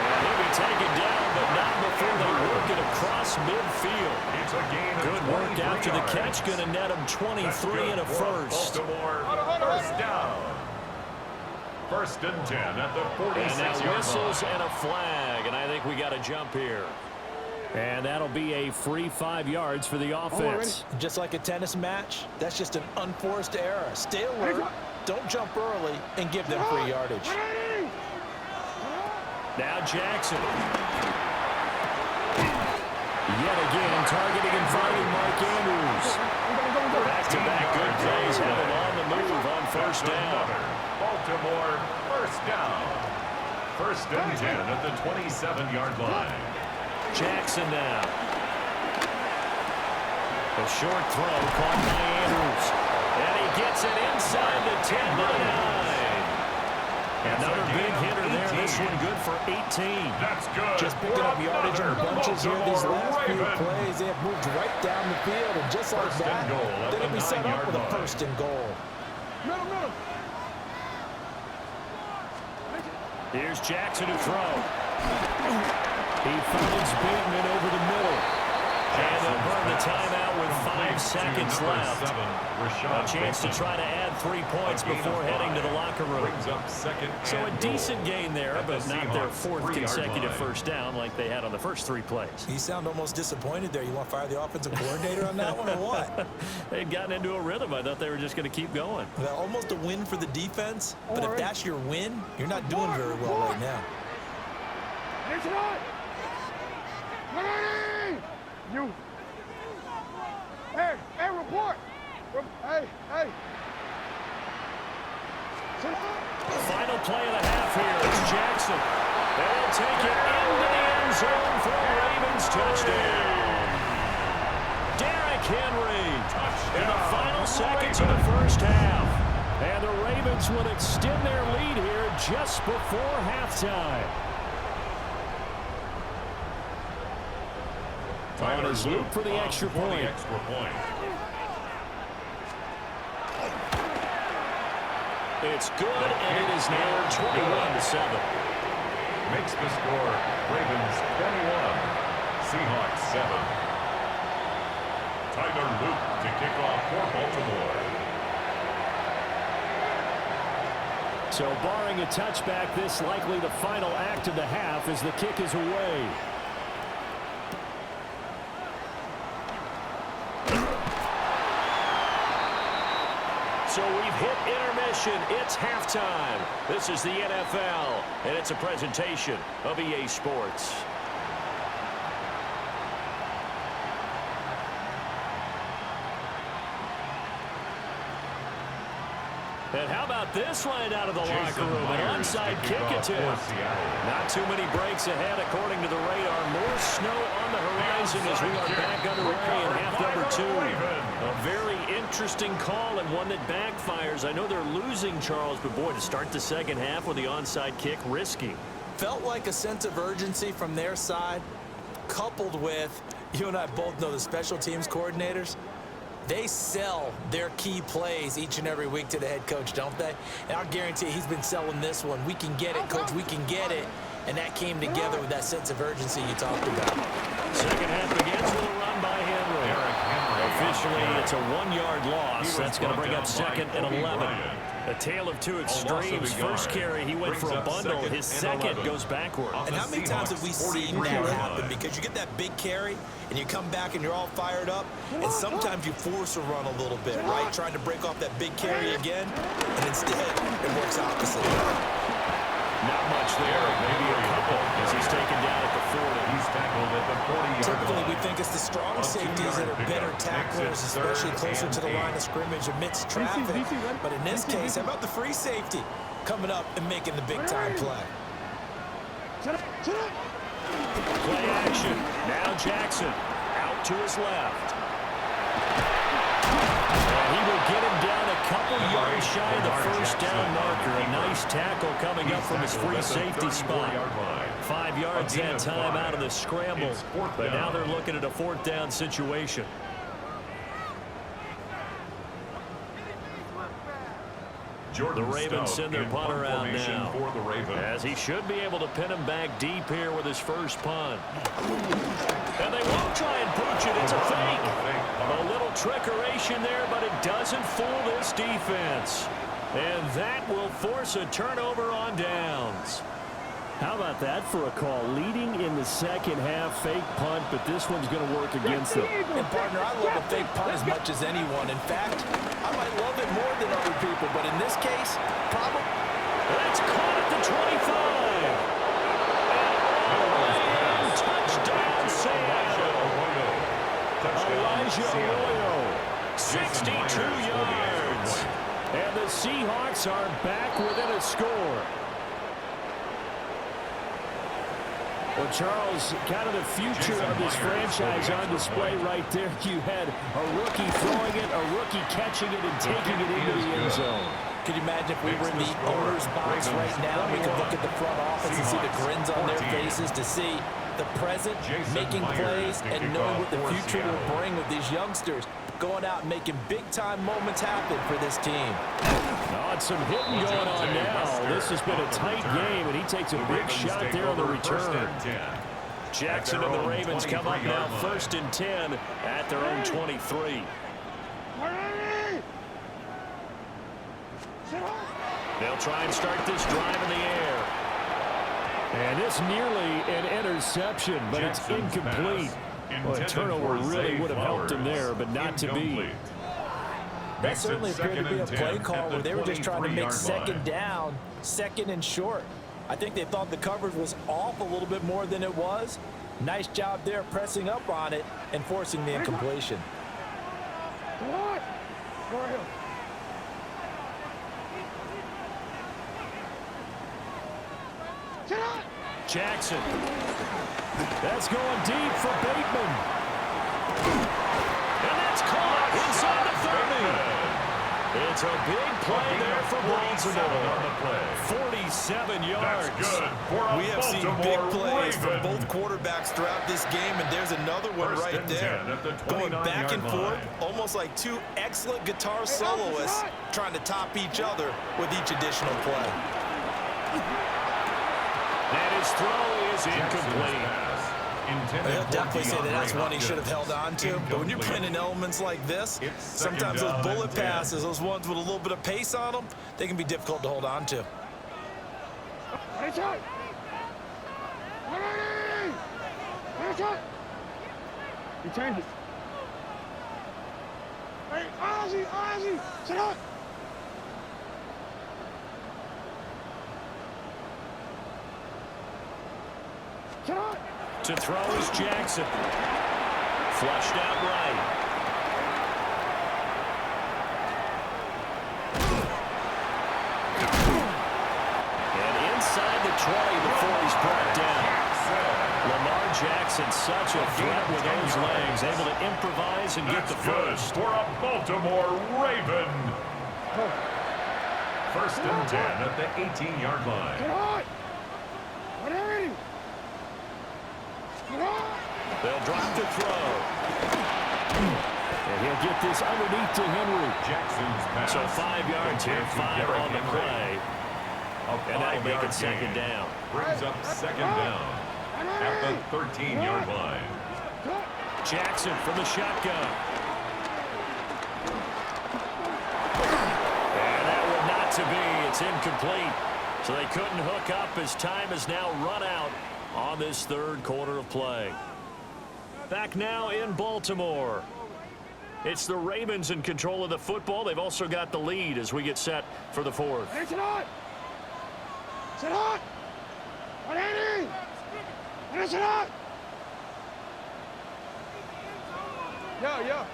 And he'll be taken down, but not before they work it across midfield. It's a gain of good work after the catch, going to net him 23 and a first. Baltimore, first down. 1st and 10 at the 46-yard line. Whistles and a flag, and I think we got a jump here. And that'll be a free 5 yards for the offense. Just like a tennis match, that's just an unforced error. Stay alert, Don't jump early and give them free yardage. Now Jackson. Yet again, targeting and finding Mark Andrews. Back-to-back good plays have him on the move on first down. Baltimore, first down. First and 10 at the 27-yard line. Jackson now. A short throw caught by Andrews. And he gets it inside the 10-9. Another big hitter there. This one good for 18. That's good. Just picking up yardage in bunches here. These last few plays, they have moved right down the field. And just like that, they're going to be set up with a first and goal. Middle. Here's Jackson to throw. He finds Bateman over the middle. And they'll burn the timeout with 5 seconds left. A chance to try to add 3 points before heading to the locker room. So a decent gain there, but not their 4th consecutive first down like they had on the first 3 plays. You sound almost disappointed there. You want to fire the offensive coordinator on that one or what? They'd gotten into a rhythm. I thought they were just going to keep going. Well, almost a win for the defense, but if that's your win, you're not doing very well right now. It's right. You. Hey, report. Hey. Final play of the half here is Jackson. They'll take it into the end zone for a Ravens touchdown. Derrick Henry in the final seconds of the first half. And the Ravens would extend their lead here just before halftime. On his loop for the extra point. It's good, and it is now 21-7. Makes the score Ravens 21, Seahawks 7. Tyler Luke to kick off for Baltimore. So barring a touchback, this likely the final act of the half as the kick is away. So we've hit intermission. It's halftime. This is the NFL, and it's a presentation of EA Sports. And how about this line out of the locker room? An onside kick attempt. Not too many breaks ahead according to the radar. More snow on the horizon as we are back underway in half number 2. A very interesting call and one that backfires. I know they're losing, Charles, but boy, to start the second half with the onside kick, risky. Felt like a sense of urgency from their side, coupled with, you and I both know the special teams coordinators. They sell their key plays each and every week to the head coach, don't they? And I'll guarantee he's been selling this one. We can get it, coach, we can get it. And that came together with that sense of urgency you talked about. Second half begins with a run by Henry. Officially, it's a 1-yard loss. That's going to bring up second and 11. A tale of two extremes. First carry, he went for a bundle. His second goes backward. And how many times have we seen that happen? Because you get that big carry, and you come back and you're all fired up, and sometimes you force a run a little bit, right? Trying to break off that big carry again, and instead, it works opposite. Not much there, maybe a couple, as he's taken down at the 40. He's tackled at the 40-yard Typically, line. we think it's the strong safeties that are better tacklers, especially closer to the line of scrimmage amidst traffic. But in this case, how about the free safety coming up and making the big-time play? Play action. Now Jackson out to his left. And he will get him down a couple yards shy of the first down marker. A nice tackle coming up from his free safety spot. 5 yards that time out of the scramble. But now they're looking at a 4th down situation. The Ravens send their punter out now, as he should be able to pin him back deep here with his first punt. And they won't try and pooch it. It's a fake. A little trickeration there, but it doesn't fool this defense. And that will force a turnover on downs. How about that for a call? Leading in the second half, fake punt, but this one's going to work against them. And partner, I love a fake punt as much as anyone. In fact, I might love it more than other people, but in this case, probably. That's caught at the 25. And touchdown, Elijah Arroyo, 62 yards. And the Seahawks are back within a score. Well, Charles, kind of the future of this franchise on display right there. You had a rookie throwing it, a rookie catching it, and taking it into the end zone. Could you imagine if we were in the owner's box right now? We could look at the front office and see the grins on their faces, to see the present making plays and knowing what the future will bring with these youngsters going out and making big-time moments happen for this team. Oh, it's some hitting going on now. This has been a tight game, and he takes a big shot there on the return. Jackson and the Ravens come up now 1st and 10 at their own 23. They'll try and start this drive in the air. And it's nearly an interception, but it's incomplete. Well, a turnover really would have helped him there, but not to be. That certainly appeared to be a play call where they were just trying to make second down, second and short. I think they thought the coverage was off a little bit more than it was. Nice job there pressing up on it and forcing the incompletion. Jackson. That's going deep for Bateman. And that's caught inside the 30. It's a big play there for Baltimore. 47 yards. We have seen big plays from both quarterbacks throughout this game, and there's another one right there. Going back and forth, almost like two excellent guitar soloists trying to top each other with each additional play. And his throw is incomplete. He'll definitely say that that's one he should have held on to. But when you're playing in elements like this, sometimes those bullet passes, those ones with a little bit of pace on them, they can be difficult to hold on to. He changes. Hey, Ozzy, sit up. To throw is Jackson. Flushed out right. And inside the 20 before he's brought down. Lamar Jackson, such a threat with those legs, able to improvise and get the first. For a Baltimore Raven. 1st and 10 at the 18-yard line. Get on! They'll drop the throw. And he'll get this underneath to Henry. Jackson's pass. So 5 yards here, 5 on the play. And that'll make it second down. Brings up second down at the 13-yard line. Jackson from the shotgun. And that one not to be. It's incomplete. So they couldn't hook up as time has now run out on this third quarter of play. Back now in Baltimore. It's the Ravens in control of the football. They've also got the lead as we get set for the fourth. Hey, sit on! Sit on! Hey, sit on! Yo.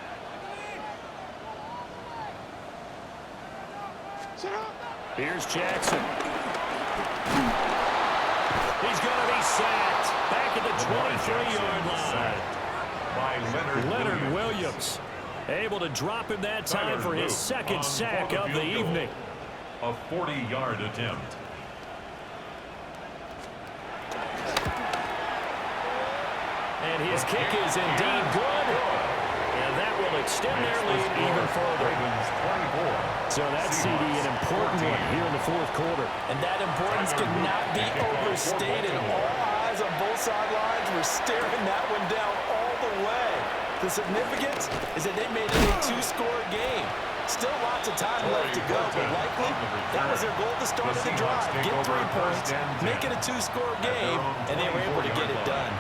Sit on! Here's Jackson. He's going to be sacked back at the 23-yard line. By Leonard Williams able to drop him that time for his second sack of the evening. A 40-yard attempt. And his kick is indeed good. And that will extend their lead even further. So that's, CD, an important one here in the fourth quarter. And that importance cannot be overstated. All eyes on both sidelines were staring that one down all the way. The significance is that they made it a two-score game. Still lots of time left to go, but likely that was their goal at the start of the drive. Get 3 points, make it a 2-score game, and they were able to get it done.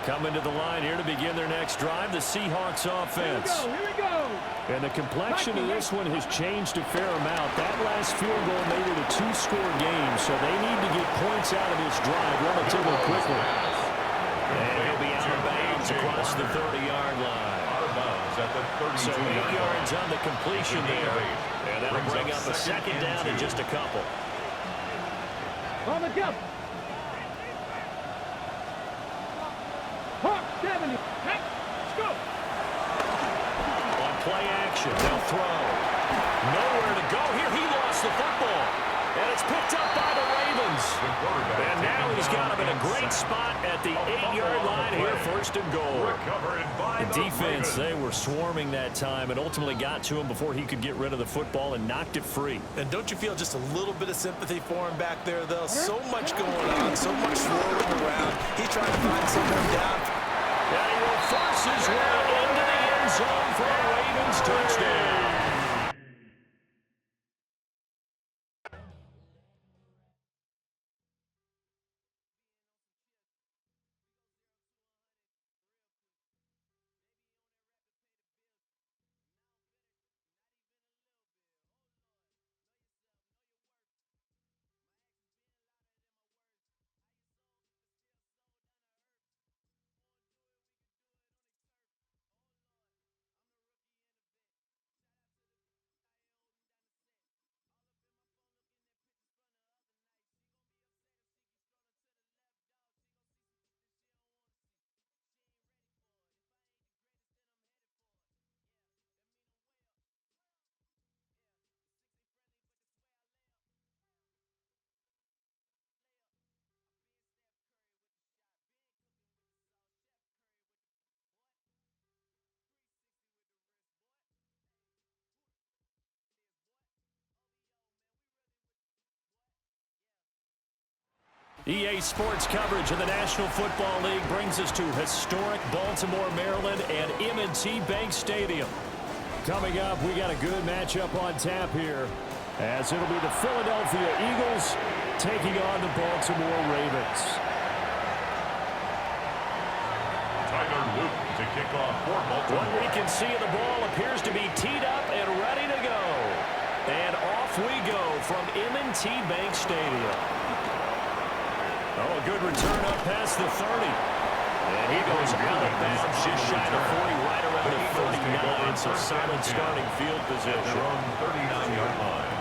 Coming to the line here to begin their next drive, the Seahawks offense. Here we go. And the complexion of this one has changed a fair amount. That last field goal made it a 2-score game, so they need to get points out of this drive relatively quickly. And he'll be out of bounds across the 30-yard line. At the 32 so 8 yards on the completion there. And that'll bring up a second down in just a couple. On the jump. Hawk 70. Let's go. On play action, they'll throw. Nowhere to go here. He lost the football. And it's picked up by the Ravens. And now he's got him in a great spot at the 8-yard line here, first and goal. The defense, they were swarming that time and ultimately got to him before he could get rid of the football and knocked it free. And don't you feel just a little bit of sympathy for him back there, though? So much going on, so much swirling around. He's trying to find someone down. And he will force his way into the end zone for a Ravens touchdown. EA Sports coverage of the National Football League brings us to historic Baltimore, Maryland, and M&T Bank Stadium. Coming up, we got a good matchup on tap here, as it'll be the Philadelphia Eagles taking on the Baltimore Ravens. Tyler Luke to kick off for Baltimore. What we can see of the ball appears to be teed up and ready to go. And off we go from M&T Bank Stadium. Oh, a good return up past the 30. And he goes out of bounds just shy of 40, right around the 39. So solid starting field position. Their own 39-yard line.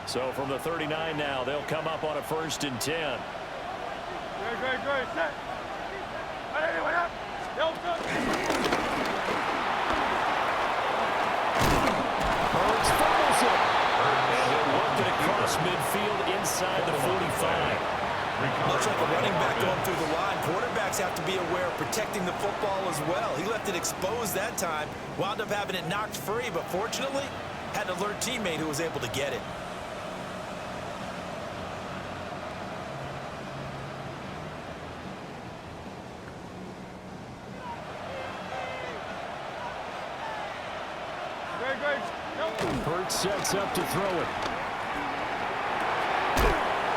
So from the 39 now, they'll come up on a 1st and 10. Great. Set. Hey, up. Hurts fumbles it. And they'll work it across midfield inside the 45. Looks like a running back going through the line. Quarterbacks have to be aware of protecting the football as well. He left it exposed that time. Wound up having it knocked free, but fortunately, had an alert teammate who was able to get it. Hurts sets up to throw it.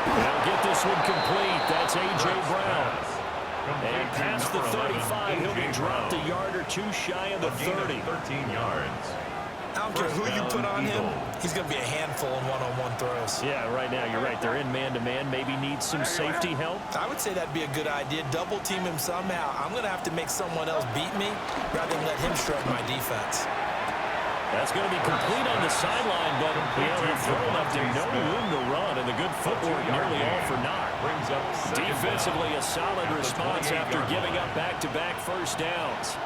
They'll get this one complete. That's A.J. Brown. And past the 35, he'll be dropped a yard or two shy of the 30. 13 yards. I don't care who you put on him, he's going to be a handful in one-on-one throws. Yeah, right now, you're right. They're in man-to-man. Maybe needs some safety help. I would say that'd be a good idea. Double team him somehow. I'm going to have to make someone else beat me rather than let him shred my defense. That's going to be complete on the sideline, but the throw left him no room to run, and the good footwork nearly all for naught. Defensively, a solid response after giving up back-to-back first downs.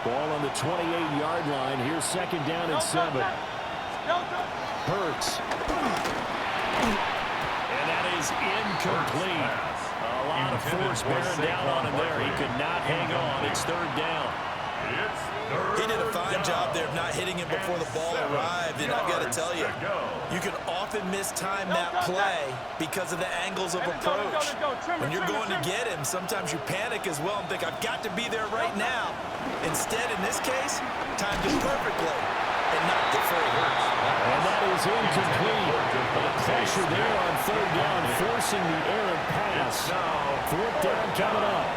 Ball on the 28-yard line. Here's 2nd down and 7. Hurts. And that is incomplete. A lot of force bearing down on him there. He could not hang on. It's 3rd down. He did a fine job there of not hitting it before the ball arrived, and I've got to tell you, You can often mistime that play because of the angles of approach. When you're going to get him, sometimes you panic as well and think, I've got to be there right now. Instead, in this case, timed it perfectly and knocked it free. And that is incomplete. Pressure there on third down, forcing the errant pass. Fourth down coming up.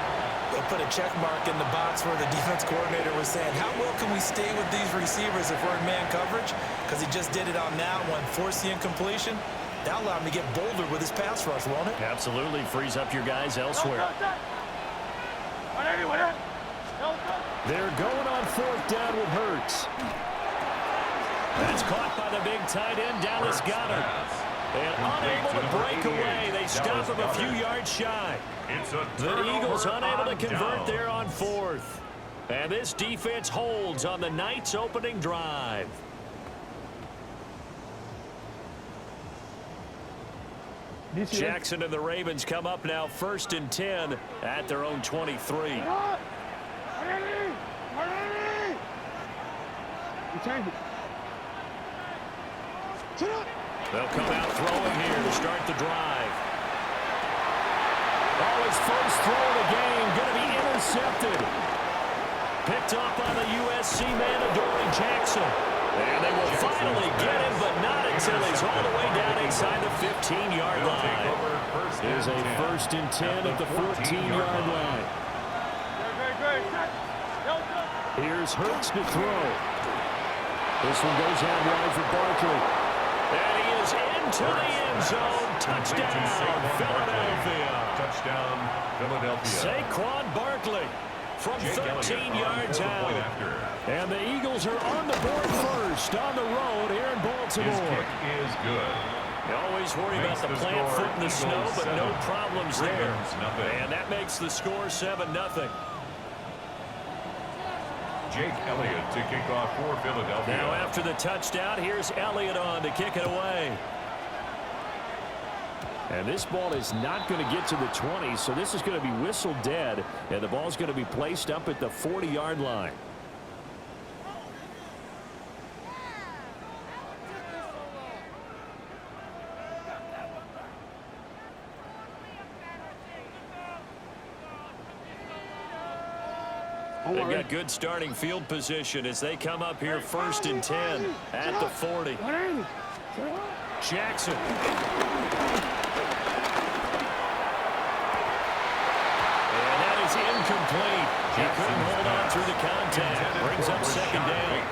They'll put a check mark in the box where the defense coordinator was saying, how well can we stay with these receivers if we're in man coverage? Because he just did it on that one, forced the incompletion. That'll allow him to get bolder with his pass rush, won't it? Absolutely frees up your guys elsewhere. They're going on fourth down with Hurts. That's caught by the big tight end, Dallas Goedert. And unable to break away. They stop him a few yards shy. The Eagles unable to convert there on fourth. And this defense holds on the night's opening drive. Jackson and the Ravens come up now 1st and 10 at their own 23. They'll come out throwing here to start the drive. Oh, his first throw of the game going to be intercepted. Picked up by the USC man, Adoree Jackson. And they will finally get him, but not until he's all the way down inside the 15-yard line. Here's a 1st and 10 at the 14-yard line. Here's Hurts to throw. This one goes out wide for Barkley. And he is into the end zone. Touchdown, Philadelphia. Touchdown, Philadelphia. Saquon Barkley from 13 yards out. And the Eagles are on the board first on the road here in Baltimore. His kick is good. You always worry about the plant foot in the snow, but no problems there. And that makes the score 7-0. Jake Elliott to kick off for Philadelphia. Now after the touchdown, here's Elliott on to kick it away. And this ball is not going to get to the 20, so this is going to be whistled dead, and the ball's going to be placed up at the 40-yard line. They've got good starting field position as they come up here 1st and 10 at the 40. Jackson. And that is incomplete. He couldn't hold on through the contact. Brings up 2nd down.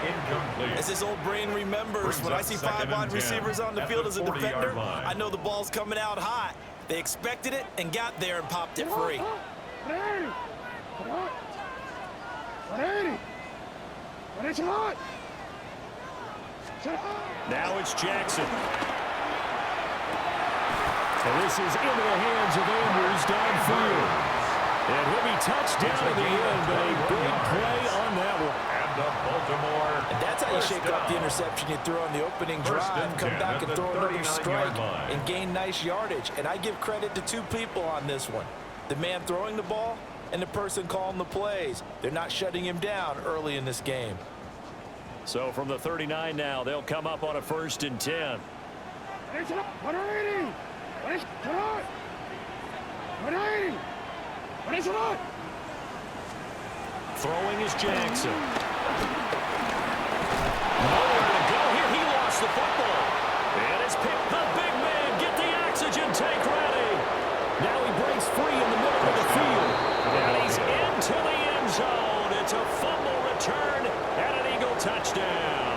Incomplete. As his old brain remembers, when I see 5 wide receivers on the field as a defender, I know the ball's coming out hot. They expected it and got there and popped it free. Now it's Jackson. And this is into the hands of Andrews downfield. And he'll be touched down at the end, but a big play on that one. And the Baltimore. And that's how you shake off the interception you threw on the opening drive, come back and throw another strike and gain nice yardage. And I give credit to 2 people on this one. The man throwing the ball and the person calling the plays. They're not shutting him down early in this game. So from the 39 now, they'll come up on a 1st and 10. Throwing is Jackson. Nowhere to go here. He lost the football. And it's picked. The big man, get the oxygen tank ready. Now he breaks free in the middle of the field. And he's into the end zone. It's a fumble return and an Eagle touchdown.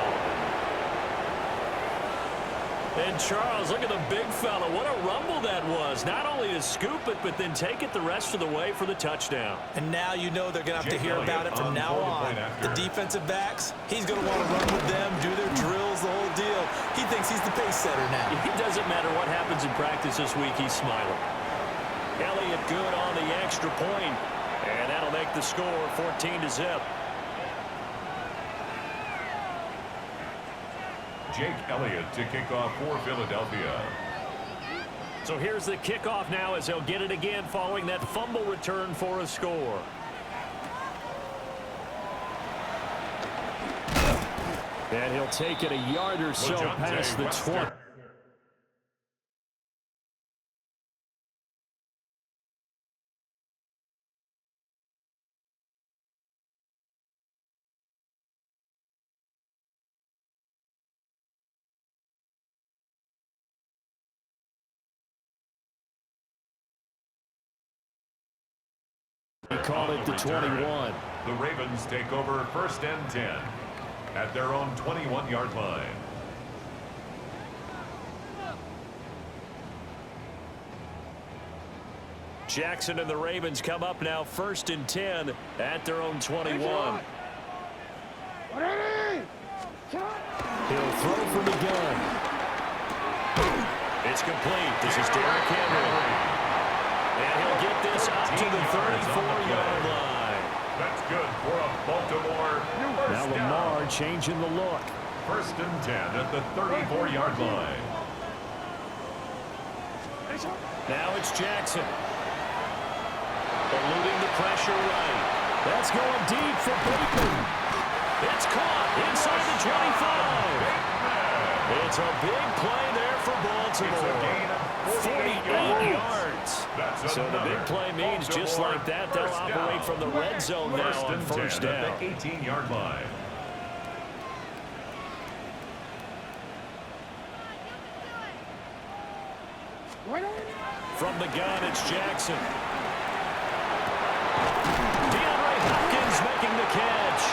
And Charles, look at the big fella. What a rumble that was. Not only to scoop it, but then take it the rest of the way for the touchdown. And now you know they're going to have to hear about it from now on. The defensive backs, he's going to want to run with them, do their drills, the whole deal. He thinks he's the pace setter now. It doesn't matter what happens in practice this week. He's smiling. Elliott good on the extra point. And that'll make the score 14-0. Jake Elliott to kick off for Philadelphia. So here's the kickoff now as they'll get it again following that fumble return for a score. And he'll take it a yard or so past the 20. He called it the 21. The Ravens take over 1st and 10 at their own 21-yard line. Jackson and the Ravens come up now 1st and 10 at their own 21. He'll throw from the gun. It's complete. This is Derrick Henry. And he'll get this up to the 34-yard line. That's good for a Baltimore first now Lamar down. Changing the look. 1st and 10 at the 34-yard line. Now it's Jackson. Eluding the pressure right. That's going deep for Bateman. It's caught inside the 25. It's a big play there for Baltimore. 48 yards. So the big play means just like that, they'll operate from the red zone now on 1st down. At the 18-yard line. From the gun, it's Jackson. Hopkins making the catch.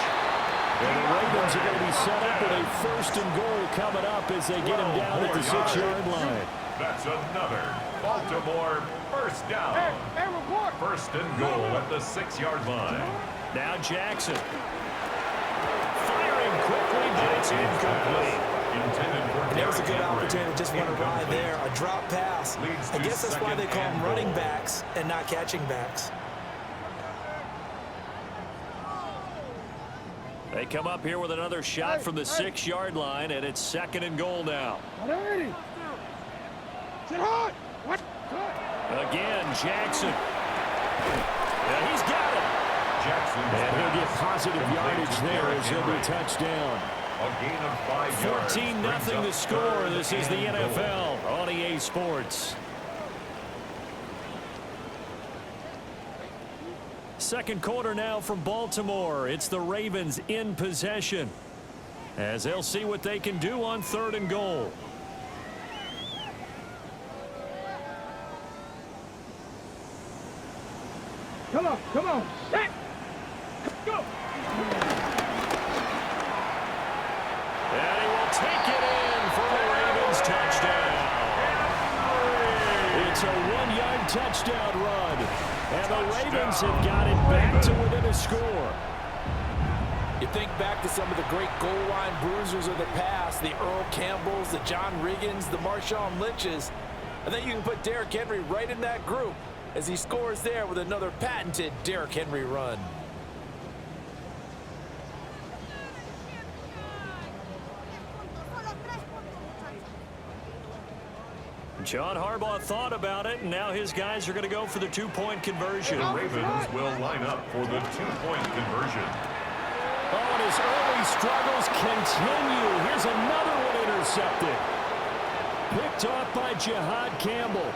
And the Ravens are going to be set up with a 1st and goal coming up as they get him down at the 6-yard line. That's another Baltimore first down. 1st and goal at the 6-yard line. Now Jackson. Firing quickly, but it's incomplete. There was a good opportunity to just want to ride there. A drop pass. I guess that's why they call them running backs and not catching backs. They come up here with another shot from the 6-yard line, and it's 2nd and goal now. Again, Jackson. Yeah, he's got it. And he'll get positive yardage there as he'll be touchdown. A gain of 5 yards. 14-0 the score. This is the NFL on EA Sports. Second quarter now from Baltimore. It's the Ravens in possession as they'll see what they can do on 3rd and goal. Come on. Set. Go. And he will take it in for the Ravens touchdown. It's a 1-yard touchdown run. And the Ravens have got it back to within a score. You think back to some of the great goal line bruisers of the past, the Earl Campbells, the John Riggins, the Marshawn Lynches. I think you can put Derrick Henry right in that group as he scores there with another patented Derrick Henry run. John Harbaugh thought about it, and now his guys are going to go for the 2-point conversion. The Ravens will line up for the 2-point conversion. Oh, and his early struggles continue. Here's another one intercepted. Picked off by Jihad Campbell.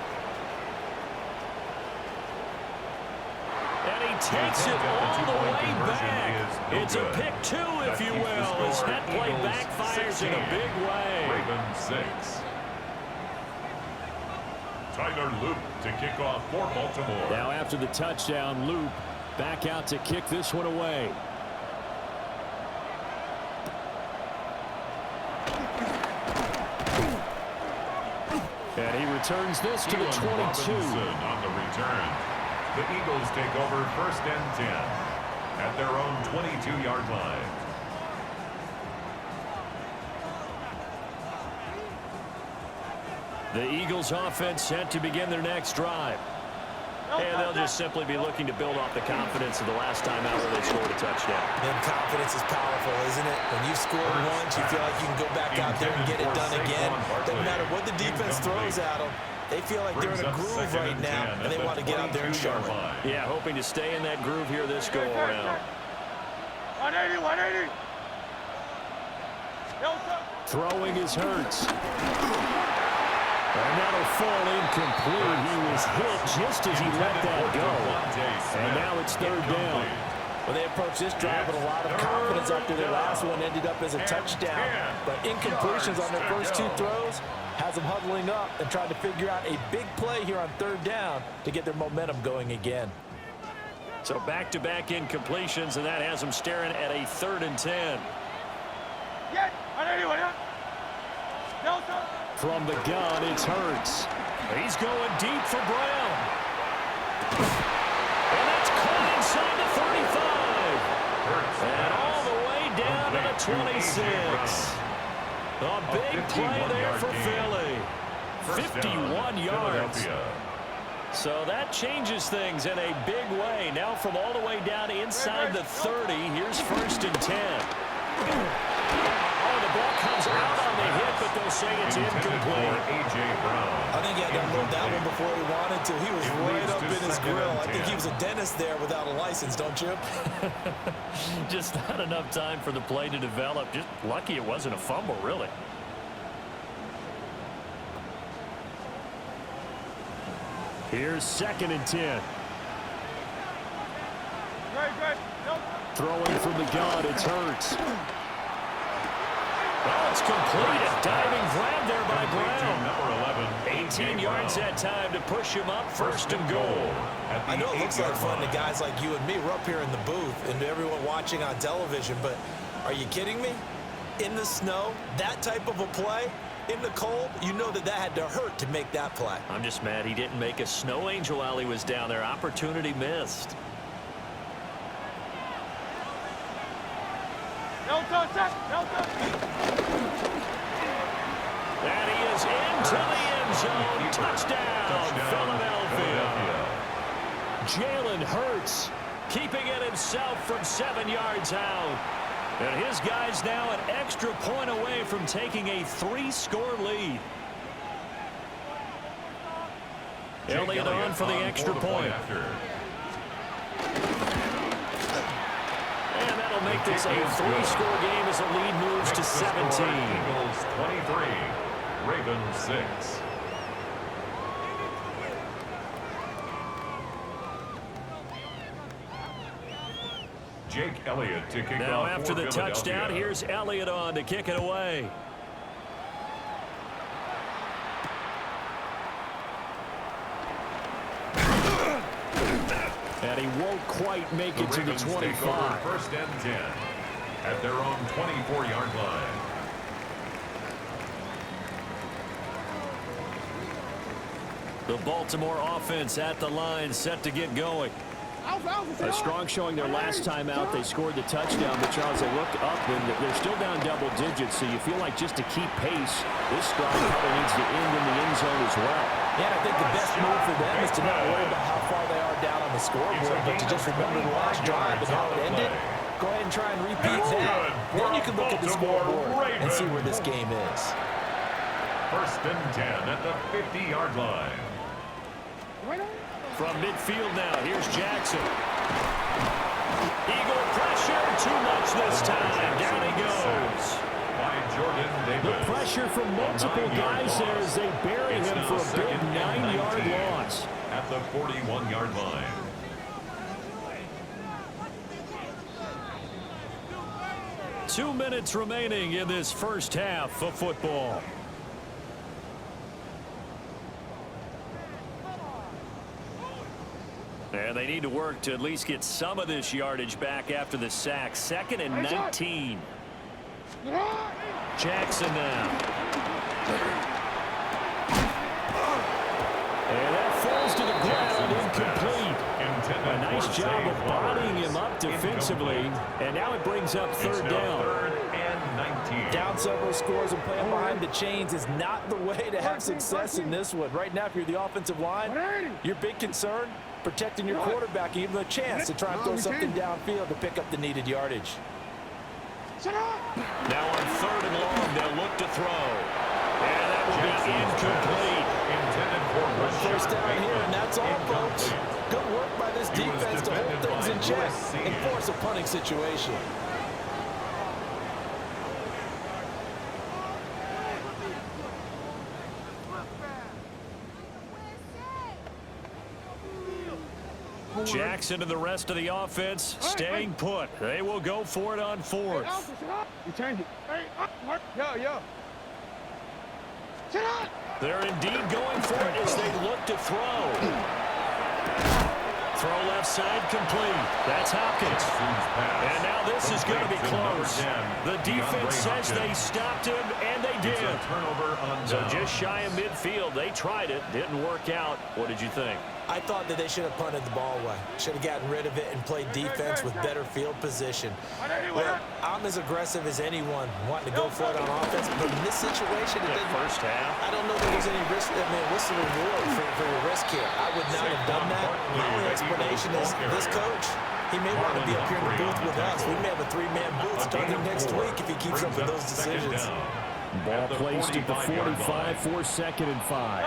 And he takes it all the way back. It's a pick 2, if you will, as that play backfires in a big way. Ravens 6. Tyler Loop to kick off for Baltimore. Now after the touchdown, Loop back out to kick this one away. And he returns this to the 22. On the return. The Eagles take over 1st and 10 at their own 22-yard line. The Eagles offense set to begin their next drive. And they'll just simply be looking to build off the confidence of the last time out where they scored a touchdown. And confidence is powerful, isn't it? When you've scored once, you feel like you can go back out there and get it done again. Doesn't matter what the defense throws at them. They feel like they're in a groove right now, and they want to get out there and show it. Yeah, hoping to stay in that groove here this go-around. 180. Throwing is Hurts. And that'll fall incomplete. He was hit just as he let that go. And now it's third down. Well, they approached this drive with a lot of confidence after their last one ended up as a touchdown. But incompletions on their first two throws has them huddling up and trying to figure out a big play here on third down to get their momentum going again. So back-to-back incompletions, and that has them staring at a 3rd and 10. From the gun, it's Hurts. He's going deep for Brown. And that's caught inside the 35. And all the way down to the 26. A big play there for Philly. 51 yards. So that changes things in a big way. Now from all the way down inside the 30, here's 1st and 10. Oh, the ball comes out on the hit, but they'll say it's incomplete. I think he had to unload that one before he wanted to. He was right up in his grill. I think he was a dentist there without a license, don't you? Just not enough time for the play to develop. Just lucky it wasn't a fumble, really. Here's 2nd and 10. Throwing from the gun, it's Hurts. Oh, it's complete. A diving grab there by Brown. 18 yards that time to push him up 1st and goal. I know it looks like fun to guys like you and me. We're up here in the booth and to everyone watching on television, but are you kidding me? In the snow, that type of a play, in the cold, you know that had to hurt to make that play. I'm just mad he didn't make a snow angel while he was down there. Opportunity missed. And he is into the end zone. Touchdown, Philadelphia. Jalen Hurts keeping it himself from 7 yards out. And his guys now an extra point away from taking a 3-score lead. Elliott on for the extra point. And that'll make this a 3-score game as the lead moves to 17. Eagles 23, Ravens 6. Jake Elliott to kick now off after the touchdown, here's Elliott on to kick it away. And he won't quite make it to the 25. 1st and 10 at their own 24-yard line. The Baltimore offense at the line, set to get going. A strong showing their last time out. They scored the touchdown, but Charles, they look up and they're still down double digits, so you feel like just to keep pace, this drive probably needs to end in the end zone as well. Yeah, I think the best move for them is to not worry about how far they are down on the scoreboard, but to just remember the last drive and how it ended. Go ahead and try and repeat that. Then you can look at the scoreboard and see where this game is. 1st and 10 at the 50-yard line. From midfield now, here's Jackson. Eagle pressure, too much this time. Down he goes. By Jordan Davis. The pressure from multiple guys there as they bury him for a big 9-yard loss. At the 41-yard line. Two minutes remaining in this first half of football. And they need to work to at least get some of this yardage back after the sack. 2nd and 19. Jackson now. And that falls to the ground, incomplete. A nice job of bodying him up defensively. And now it brings up 3rd down. 3rd and 19. Down several scores and playing behind the chains is not the way to have success in this one. Right now, if you're the offensive line, your big concern, protecting your quarterback, give him a chance to try and throw something downfield to pick up the needed yardage. Now on 3rd and long, they'll look to throw. And that will be incomplete. Intended for 1st down here, and that's all, folks. Good work by this defense to hold things in check and force a punting situation. Jackson and the rest of the offense staying put. They will go for it on fourth. You change it. Yo. They're indeed going for it as they look to throw. Throw left side complete. That's Hopkins. And now this is going to be close. The defense says they stopped him, and they did. So just shy of midfield. They tried it. Didn't work out. What did you think? I thought that they should have punted the ball away. Should have gotten rid of it and played defense with better field position. Look, I'm as aggressive as anyone wanting to go for it on offense, but in this situation, it didn't. First half. I don't know that there's any risk. I mean, what's the reward for your risk here? I would not have done that. My only explanation is this coach, he may want to be up here in the booth with us. We may have a three-man booth starting next week if he keeps up with those decisions. Ball placed at the 45 for 2nd and 5.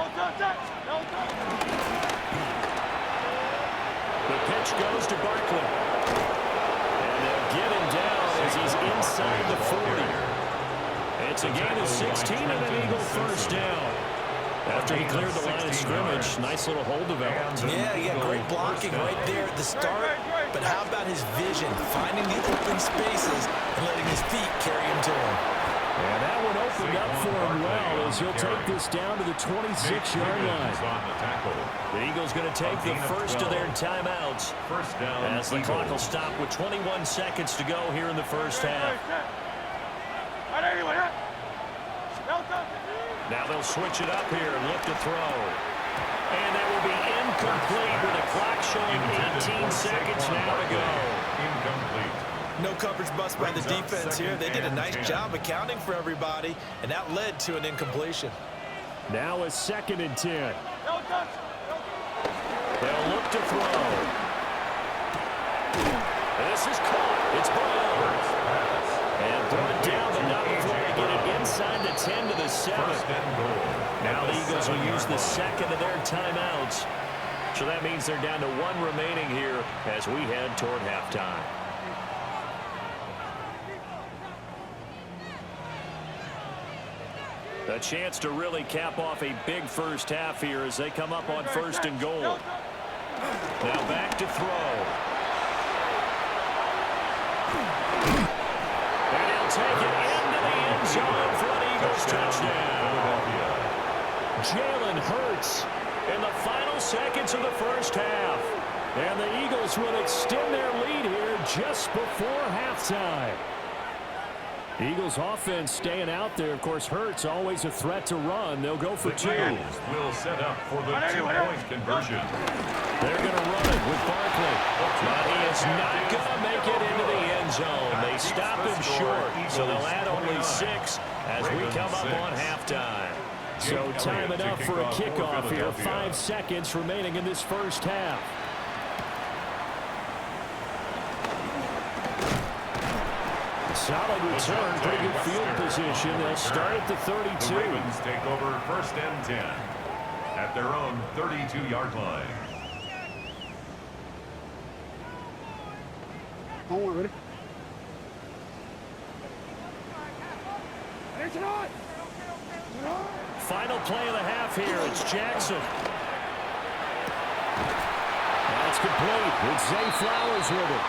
The pitch goes to Barkley. And they'll get him down as he's inside the 40. It's a gain of 16 and an Eagle first down. After he cleared the line of scrimmage, nice little hole developed. Yeah, great blocking right there at the start. But how about his vision, finding the open spaces and letting his feet carry him to him? And that one opened up for him well as he'll take this down to the 26-yard line. The Eagles going to take the first of their timeouts as the clock will stop with 21 seconds to go here in the first half. Now they'll switch it up here and look to throw. And that will be incomplete with the clock showing 18 seconds now to go. Incomplete. No coverage bust by the defense here. They did a nice job accounting for everybody, and that led to an incompletion. Now a 2nd and 10. They'll look to throw. This is caught. It's ball. And brought down, but not before they get it inside the 10 to the 7. Now the Eagles will use the second of their timeouts. So that means they're down to 1 remaining here as we head toward halftime. A chance to really cap off a big first half here as they come up on 1st and goal. Now back to throw. And he'll take it into the end zone for an Eagles touchdown. Jalen Hurts in the final seconds of the first half. And the Eagles will extend their lead here just before halftime. Eagles offense staying out there. Of course, Hurts always a threat to run. They'll go for 2. Will set up for the 2-point conversion. They're going to run it with Barkley. But he is not going to make it into the end zone. They stop him short, so they'll add only 6 as we come up on halftime. So time enough for a kickoff here. 5 seconds remaining in this first half. Solid return, pretty good field position. They'll start at the 32. The Ravens take over 1st and 10 at their own 32-yard line. Hold on, ready? Final play of the half here. It's Jackson. That's complete. It's Zay Flowers with it.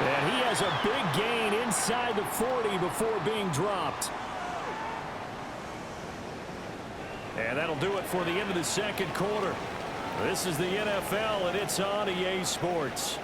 And he has a big gain inside the 40 before being dropped. And that'll do it for the end of the second quarter. This is the NFL, and it's on EA Sports.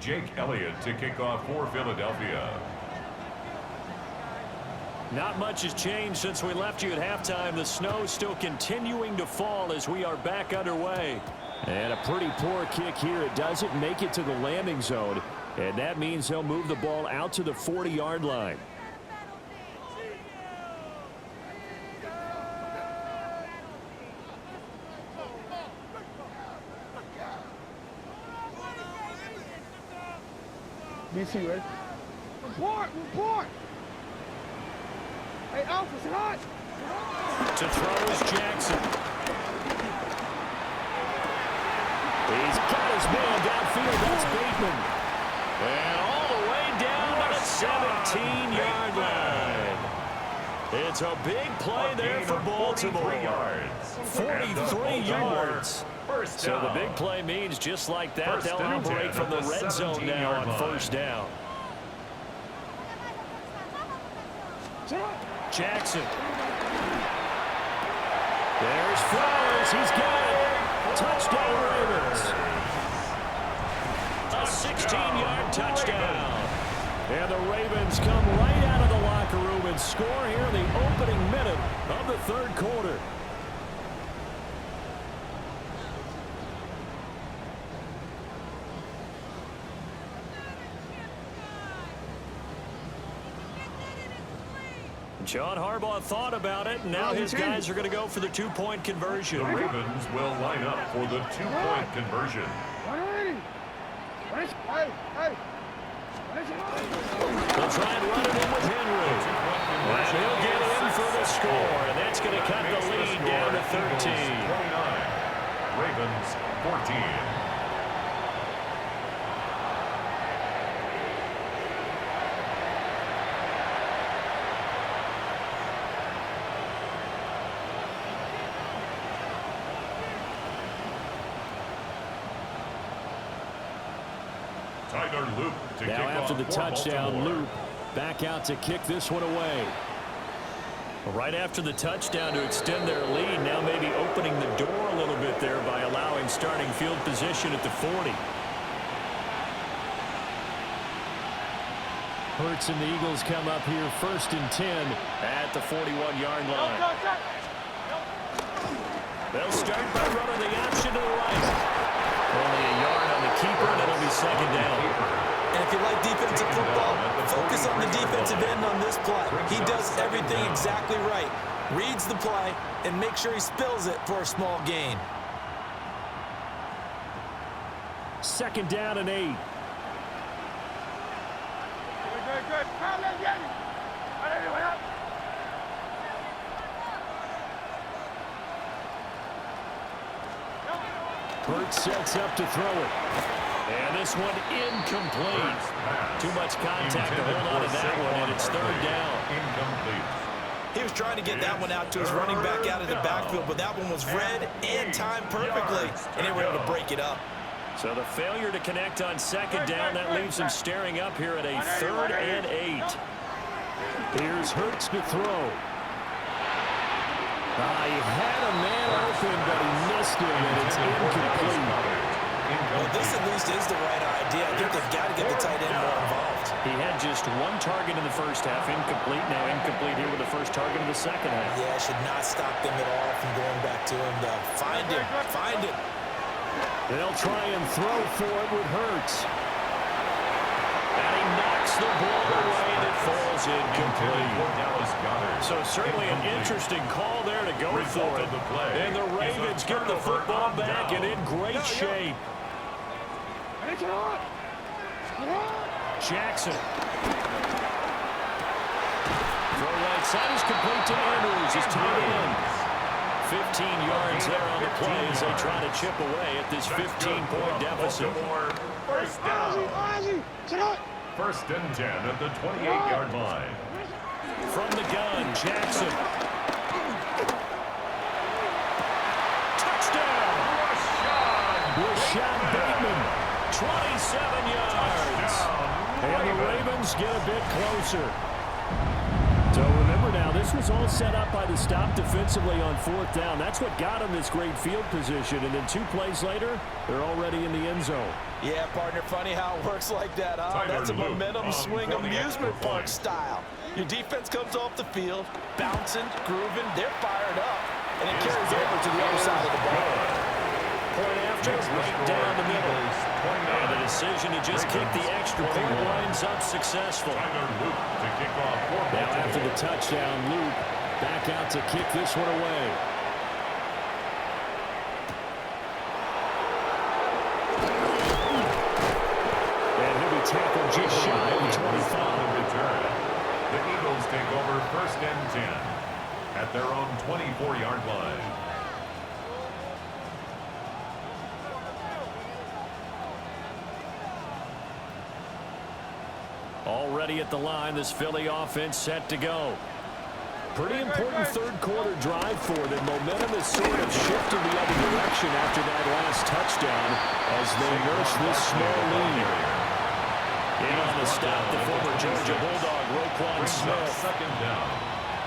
Jake Elliott to kick off for Philadelphia. Not much has changed since we left you at halftime. The snow still continuing to fall as we are back underway. And a pretty poor kick here. It doesn't make it to the landing zone. And that means they'll move the ball out to the 40-yard line. BC, ready? Report! Hey, Alpha, it's hot. To throw is Jackson. He's got his man downfield. That's Bateman. And all the way down to the 17-yard line. It's a big play there for Baltimore. 43 yards. So the big play means just like that, they'll operate from the red zone now on first down. Jackson. There's Flowers. He's got it. Touchdown, Ravens. A 16-yard touchdown. And the Ravens come right out of the locker room and score here in the opening minute of the third quarter. John Harbaugh thought about it, and now his guys are going to go for the two-point conversion. The Ravens will line up for the two-point conversion. They'll try and run it in with Henry. And he'll get in for the score, and that's going to cut the lead down to 13. 29. Ravens 14. Now after the touchdown, Loop back out to kick this one away. Right after the touchdown to extend their lead, now maybe opening the door a little bit there by allowing starting field position at the 40. Hurts and the Eagles come up here 1st and 10 at the 41-yard line. They'll start by running the option to the right. Only a yard on the keeper, and it'll be second down. And if you like defensive football, focus on the defensive end on this play. He does everything exactly right. Reads the play and makes sure he spills it for a small gain. 2nd down and 8. Good. Hurts sets up to throw it. And this one incomplete. Too much contact to hold on to that one, and it's 3rd down. Incomplete. He was trying to get that one out to his running back out of the backfield, but that one was read and timed perfectly, and they were able to break it up. So the failure to connect on 2nd down, that leaves him staring up here at a 3rd and 8. Here's Hurts to throw. He had a man open, but he missed him, and it's incomplete. Well, this at least is the right idea. I think they've got to get the tight end more involved. He had just one target in the first half, incomplete. Now incomplete here with the first target in the second half. Yeah, should not stop them at all from going back to him. Find him. They'll try and throw for it with Hurts. And he knocks the ball away, and it falls incomplete. So certainly an interesting call there to go for it. And the Ravens get the football back and in great shape. Jackson. Throw right side is complete to Andrews. His tight end. 15 yards there on the play as they try to chip away at this 15-point deficit. First down. 1st and 10 at the 28-yard line. From the gun, Jackson. Touchdown! Rashad Bateman, 27 yards. And the Ravens get a bit closer. So remember now, this was all set up by the stop defensively on 4th down. That's what got them this great field position. And then 2 plays later, they're already in the end zone. Yeah, partner, funny how it works like that, huh? That's a momentum swing amusement park style. Your defense comes off the field, bouncing, grooving, they're fired up, and it carries over to the other side of the ball. Point after, right down the middle. And the decision to just kick the extra point winds up successful. Now after the touchdown, Luke back out to kick this one away. And he'll be tackled just shy of the 25. The Eagles take over 1st and 10 at their own 24-yard line. Already at the line, this Philly offense set to go. Pretty important third quarter drive for them. Momentum has sort of shifted the other direction after that last touchdown as they nurse this small lead. In on the stop, the former Georgia Bulldog, Roquan Smith. Second down.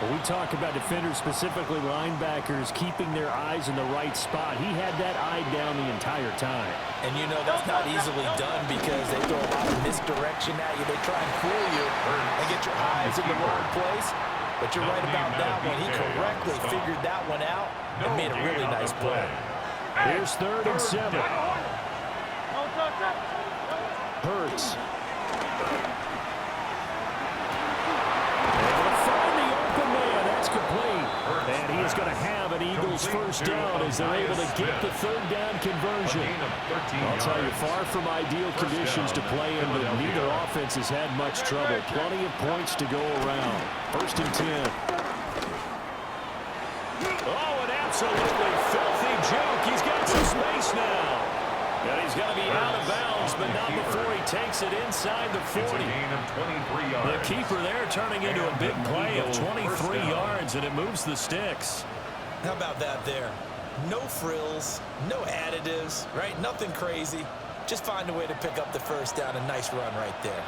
When we talk about defenders, specifically linebackers, keeping their eyes in the right spot, he had that eye down the entire time. And you know that's not easily done because they throw a lot of misdirection at you. They try and fool you and get your eyes in the wrong place. But you're right about that one. He correctly figured that one out and made a really nice play. Here's 3rd and 7. Hurts. Able to find the open man. That's complete. And he is going to have an Eagles first down as they're able to get the 3rd down conversion. I'll tell you, far from ideal conditions to play in, but neither offense has had much trouble. Plenty of points to go around. 1st and 10. Oh, an absolutely filthy juke. He's got some space now. And he's going to be out of bounds, but not before he takes it inside the 40. It's a gain of 23 yards. The keeper there turning into a big play of 23 yards, and it moves the sticks. How about that there? No frills, no additives, right? Nothing crazy. Just find a way to pick up the first down. A nice run right there.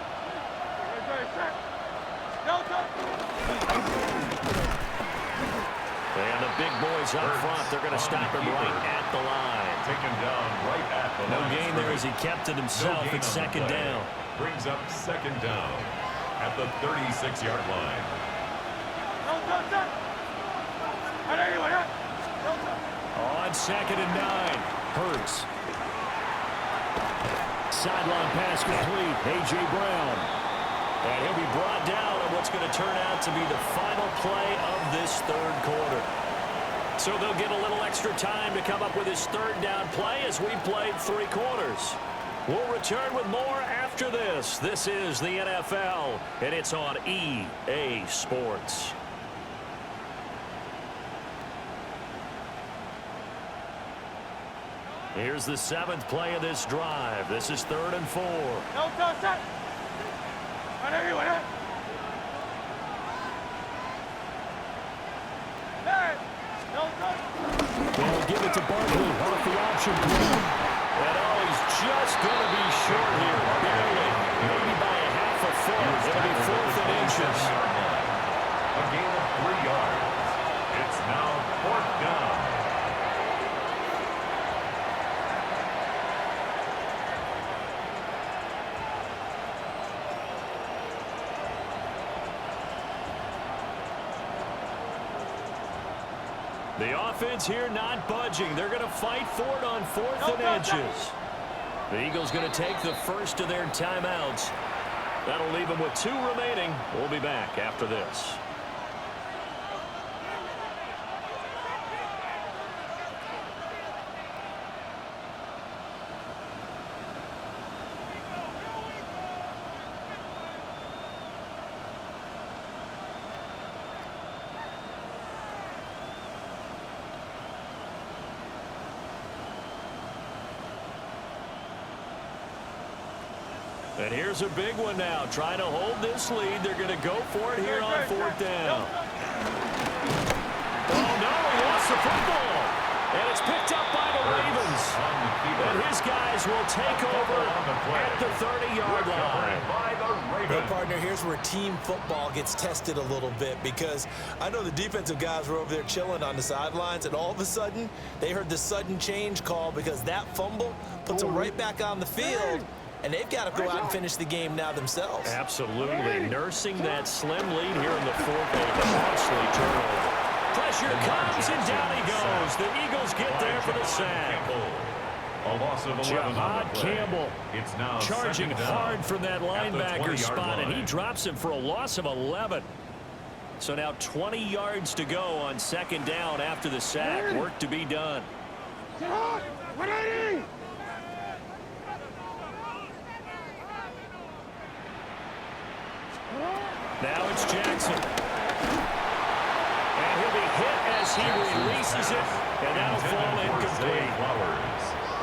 And the big boys up front, they're going to stop him right at the line. Taken down right at the line. No gain there as he kept it himself at 2nd down. Brings up 2nd down at the 36-yard line. On 2nd and 9, Hurts. Sideline pass complete, A.J. Brown. And he'll be brought down on what's going to turn out to be the final play of this 3rd quarter. So they'll get a little extra time to come up with his 3rd down play as we played 3 quarters. We'll return with more after this. This is the NFL, and it's on EA Sports. Here's the 7th play of this drive. This is 3rd and 4. They'll give it to Barkley off the option play. And oh, he's just going to be short here. Barely. Maybe by a half a foot. It'll be 4th and inches. A gain of 3 yards. It's now 4th down. The offense here not budging. They're going to fight for it on 4th and inches. The Eagles going to take the first of their timeouts. That'll leave them with 2 remaining. We'll be back after this. And here's a big one now. Trying to hold this lead. They're going to go for it here on 4th down. Oh, no, he lost the football. And it's picked up by the Ravens. And his guys will take over at the 30-yard line. Well, partner, here's where team football gets tested a little bit because I know the defensive guys were over there chilling on the sidelines, and all of a sudden, they heard the sudden change call because that fumble puts them right back on the field. And they've got to go out and finish the game now themselves. Absolutely. Nursing that slim lead here in the 4th. A costly turnover. Pressure comes, and down he goes. The Eagles get there for the sack. A loss of 11 on the play. Campbell It's now charging hard from that linebacker spot, and he line. drops him for a loss of 11. So now 20 yards to go on 2nd down after the sack. Work to be done. Now it's Jackson. hit as he releases it, and that'll fall incomplete.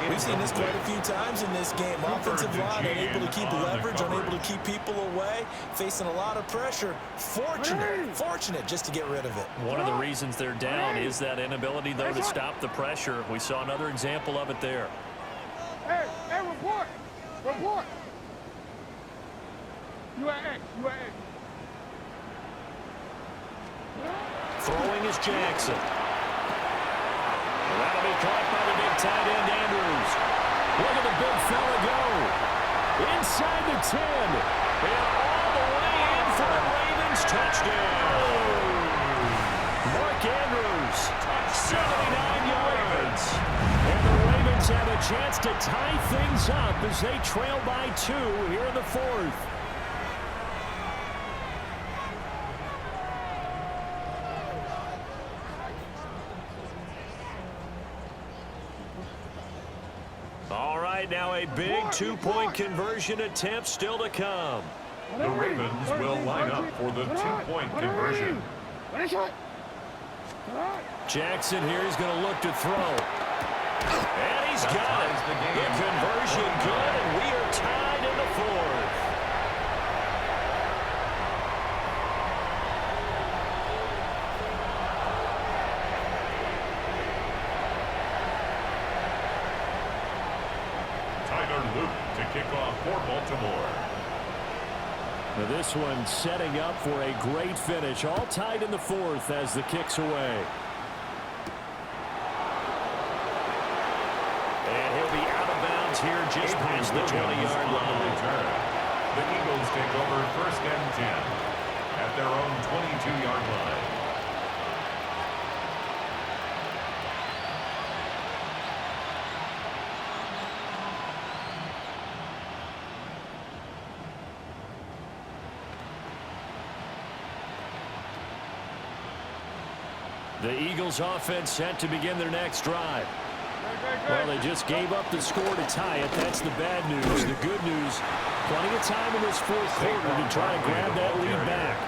We've seen this quite a few times in this game. Offensive line unable to keep leverage, unable to keep people away, facing a lot of pressure. Fortunate just to get rid of it. One of the reasons they're down is that inability, though, to stop the pressure. We saw another example of it there. Hey, report! Report! You at X. Throwing is Jackson. That'll be caught by the big tight end, Andrews. Look at the big fella go. Inside the 10. And all the way in for a Ravens touchdown. Mark Andrews, 79 yards. And the Ravens have a chance to tie things up as they trail by 2 here in the 4th. Now a big two-point conversion attempt still to come. The Ravens will line up for the two-point conversion. Jackson here is going to look to throw. And he's got it. The conversion good, and we are tied in the 4th. To kick off for Baltimore. Now this one setting up for a great finish. All tied in the 4th as the kick's away. And he'll be out of bounds here just past the 20-yard line. The Eagles take over 1st and 10 at their own 22-yard line. The Eagles offense set to begin their next drive. Well, they just gave up the score to tie it. That's the bad news. The good news, plenty of time in this 4th quarter to try to grab that lead back.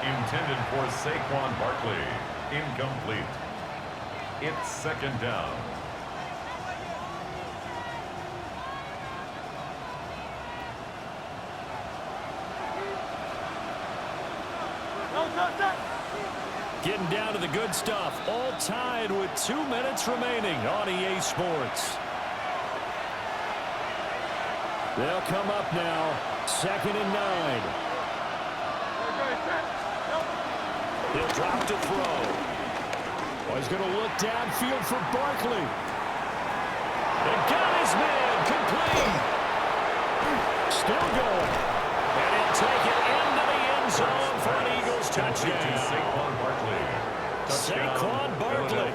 Intended for Saquon Barkley. Incomplete. It's 2nd down. Getting down to the good stuff. All tied with 2 minutes remaining on EA Sports. They'll come up now. 2nd and 9. He'll drop to throw. Oh, he's going to look downfield for Barkley. And got his man. Complete. Still going. And he'll take it into the end zone for an Eagles touchdown. Saquon Barkley,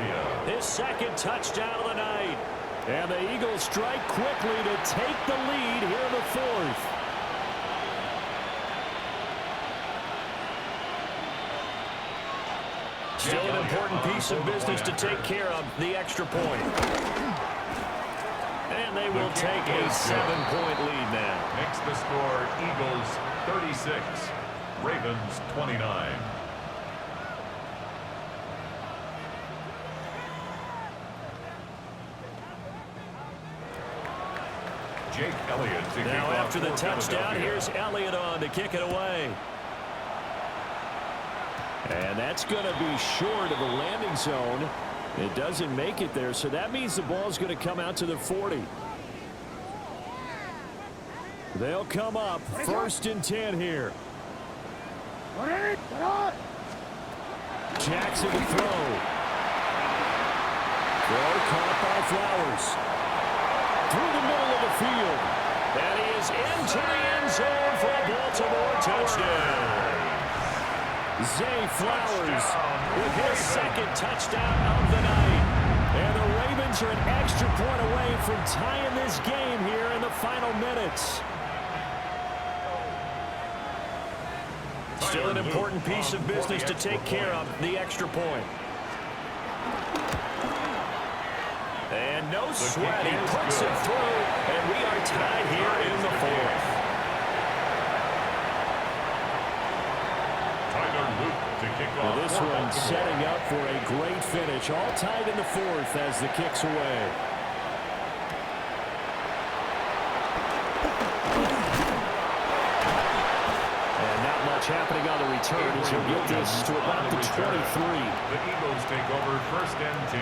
his 2nd touchdown of the night. And the Eagles strike quickly to take the lead here in the 4th. Still an important piece of business to take care of, the extra point. And they will take a 7-point lead now. Makes the score Eagles 36, Ravens 29. Jake Elliott to kick now off after the for touchdown, Philadelphia. here's Elliott on to kick it away. And that's going to be short of the landing zone. It doesn't make it there, so that means the ball's going to come out to the 40. They'll come up 1st and 10 here. Jackson to throw. Throw caught by Flowers. Through the middle of the field. And he is into the end zone for a Baltimore touchdown. Zay Flowers with his 2nd touchdown of the night. And the Ravens are an extra point away from tying this game here in the final minutes. Still an important piece of business to take care of, the extra point. And no sweat, he puts it through, and we are tied here in the 4th. Tyler Luke to kick off. Well, this one and setting up for a great finish. All tied in the fourth as the kick's away. And not much happening on the return as he'll get this to about the 23. The Eagles take over 1st and 10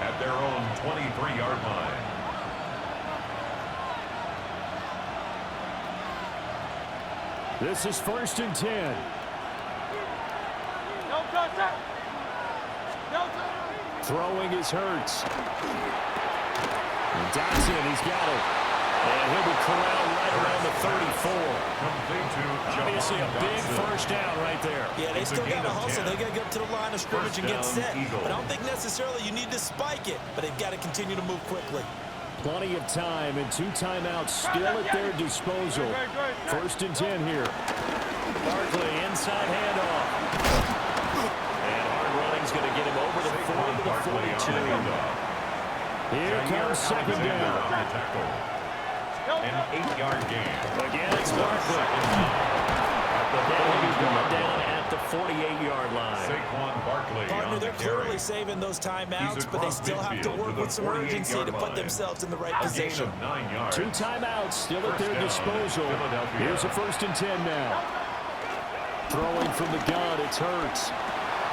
at their own 23-yard line. This is 1st and 10. Throwing is Hurts. And Dotson, he's got it. And he'll be corralled right around the 34. Obviously a big first down right there. Yeah, they still got to hustle. They got to get up to the line of scrimmage and get set. But I don't think necessarily you need to spike it, but they've got to continue to move quickly. Plenty of time and 2 timeouts still at their disposal. 1st and 10 here. Barkley inside handoff. And hard running's going to get him over the 40 to the 42. Here comes 2nd down. An 8-yard gain. Again, it's Barkley. And he's brought down at the 48-yard line. Saquon Barkley. Partner, they're clearly saving those timeouts, but they still have to work with some urgency to put themselves in the right position. 2 timeouts still at their disposal. Here's a 1st and 10 now. Throwing from the gun, it's Hurts.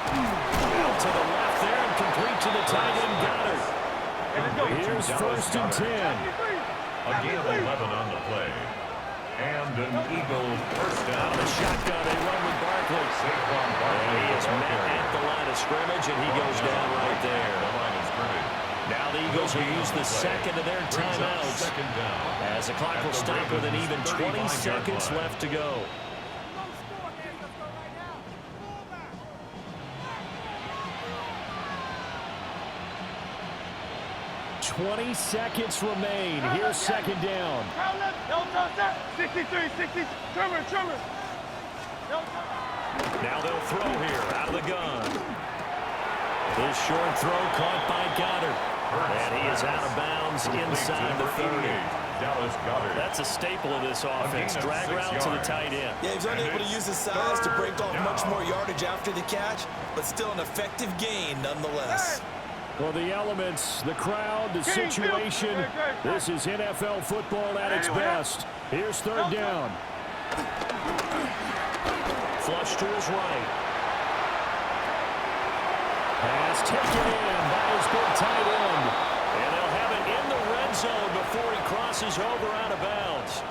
Out to the left there and complete to the tight end Goddard. Here's 1st and 10. A gain of 11 on the play. And an Eagle first down. The shotgun, they run with Barkley. Saquon Barkley. He is met at the line of scrimmage, and he goes down right there. The line of scrimmage. Now the Eagles will use the second of their timeouts. As the clock will stop with an even 20 seconds left to go. 20 seconds remain. Here's 2nd down. 63, 60, Trimmer. Now they'll throw here out of the gun. His short throw caught by Goddard. And he is out of bounds inside the 30. Dallas Goddard. That's a staple of this offense. Drag route to the tight end. Yeah, he's unable to use his size to break off much more yardage after the catch, but still an effective gain nonetheless. Well, the elements, the crowd, the situation, this is NFL football at its best. Here's 3rd down. Flush to his right. Pass taken in by his big tight end. And they'll have it in the red zone before he crosses over out of bounds.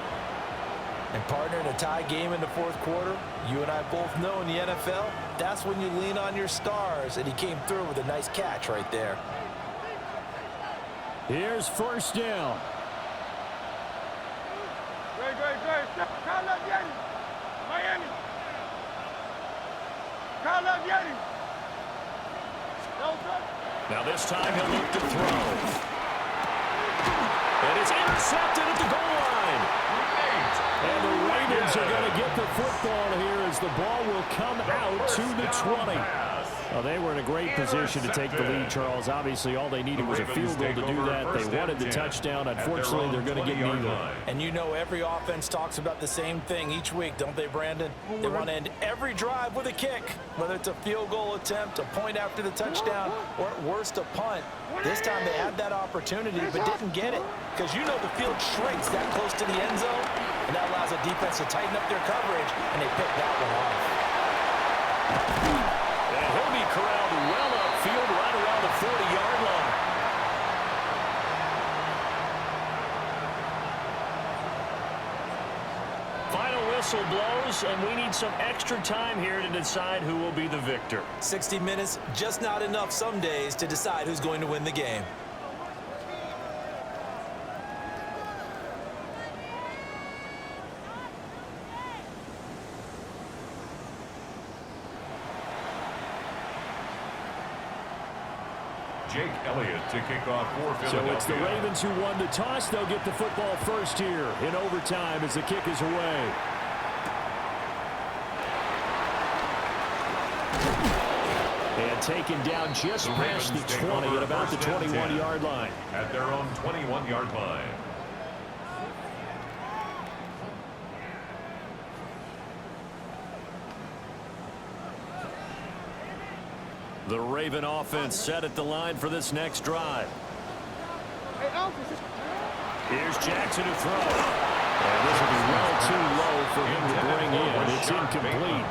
And partner, in a tie game in the 4th quarter, you and I both know in the NFL, that's when you lean on your stars, and he came through with a nice catch right there. Here's 1st down. Great. Miami. Now this time he'll look to throw. And it's intercepted at the goal line. And the Ravens are going to get the football here as the ball will come out to the 20. Well, they were in a great position to take the lead, Charles. Obviously, all they needed was a field goal to do that. They wanted the touchdown. Unfortunately, they're going to get neither. And you know every offense talks about the same thing each week, don't they, Brandon? They want to end every drive with a kick, whether it's a field goal attempt, a point after the touchdown, or at worst, a punt. This time they had that opportunity but didn't get it because you know the field shrinks that close to the end zone, and that allows the defense to tighten up their coverage, and they picked that one off. And he'll be corralled well upfield right around the 40-yard line. Final whistle blows, and we need some extra time here to decide who will be the victor. 60 minutes, just not enough some days to decide who's going to win the game. Jake Elliott to kick off for Philadelphia. So it's the Ravens who won the toss. They'll get the football first here in overtime as the kick is away. And taken down just past the 20 at about the 21-yard line. At their own 21-yard line. The Raven offense set at the line for this next drive. Here's Jackson to throw. And this will be well too low for him to bring in. It's incomplete.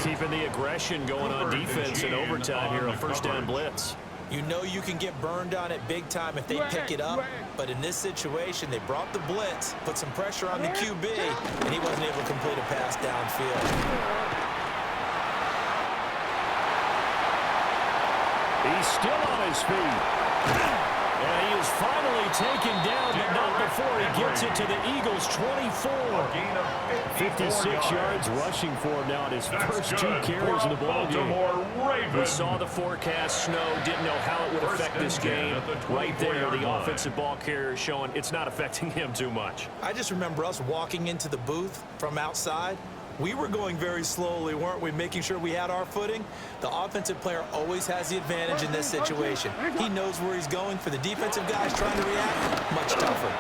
Keeping the aggression going on defense in overtime here, a first down blitz. You know you can get burned on it big time if they pick it up, but in this situation, they brought the blitz, put some pressure on the QB, and he wasn't able to complete a pass downfield. He's still on his feet. And he is finally taken down, but not before he gets it to the Eagles' 24. 56 yards rushing for him now at his first 2 carries in the ballgame. We saw the forecast snow, didn't know how it would affect this game. Right there, the offensive ball carrier is showing it's not affecting him too much. I just remember us walking into the booth from outside. We were going very slowly, weren't we, making sure we had our footing? The offensive player always has the advantage in this situation. He knows where he's going. For the defensive guys trying to react, much tougher.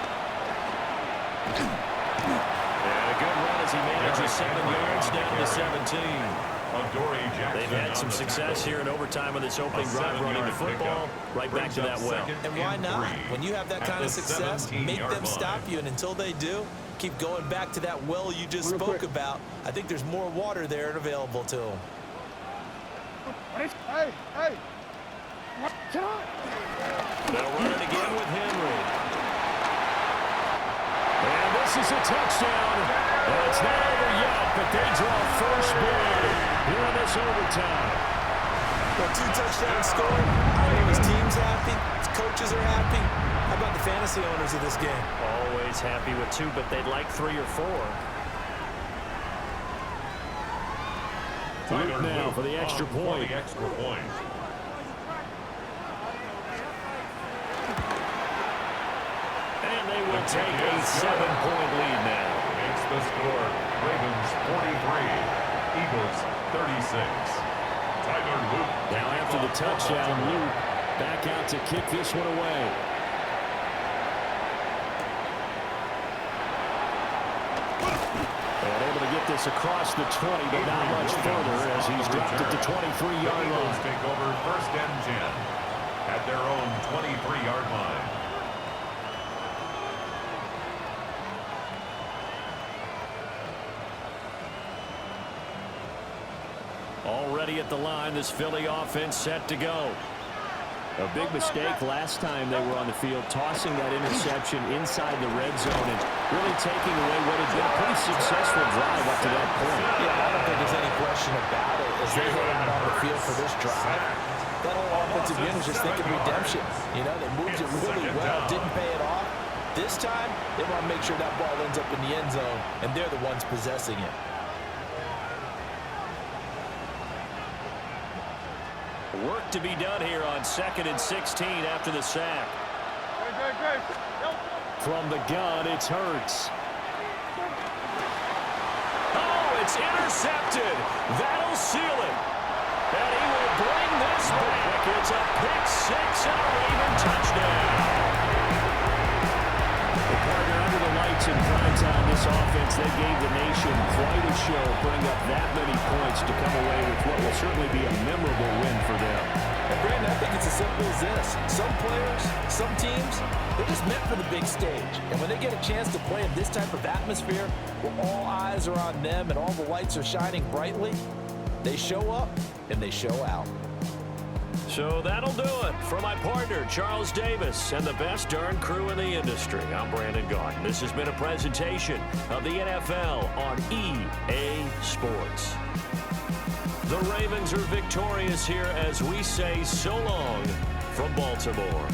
And a good run as he manages 7 yards down to 17. They've had some success here in overtime on this opening drive running the football. Right back to that well. And why not? When you have that kind of success, make them stop you, and until they do, keep going back to that well you just spoke about. I think there's more water there and available to them. Hey! They'll run it again with Henry. And this is a touchdown. And it's not over yet, but they draw first blood here in this overtime. Well, 2 touchdowns scored. I know his team's happy. His coaches are happy. How about the fantasy owners of this game? Always happy with 2, but they'd like 3 or 4. Luke now for the extra point. And they will take a 7-point lead now. Makes the score. Ravens 43, Eagles 36. Tyler Luke. Now after the touchdown, Luke back out to kick this one away. And able to get this across the 20, but not much further as he's dropped at the 23-yard line. Take over first and 10 at their own 23-yard line. Already at the line, this Philly offense set to go. A big mistake last time they were on the field, tossing that interception inside the red zone and really taking away what had been a pretty successful drive up to that point. Yeah, I don't think there's any question about it as they head out on the field for this drive. That whole offensive unit is just thinking redemption. You know, they moved it really well, didn't pay it off. This time, they want to make sure that ball ends up in the end zone, and they're the ones possessing it. Work to be done here on 2nd and 16 after the sack. From the gun, it's Hurts. Oh, it's intercepted. That'll seal it. And he will bring this back. It's a pick 6 and a Raven touchdown. The partner under the lights in prime time, this offense, they gave the nation quite a show, putting up that many points to come away with what will certainly be a memorable win for them. And Brandon, I think it's as simple as this. Some players, some teams, they're just meant for the big stage. And when they get a chance to play in this type of atmosphere, where all eyes are on them and all the lights are shining brightly, they show up and they show out. So that'll do it for my partner, Charles Davis, and the best darn crew in the industry. I'm Brandon Gaudin. This has been a presentation of the NFL on EA Sports. The Ravens are victorious here as we say so long from Baltimore.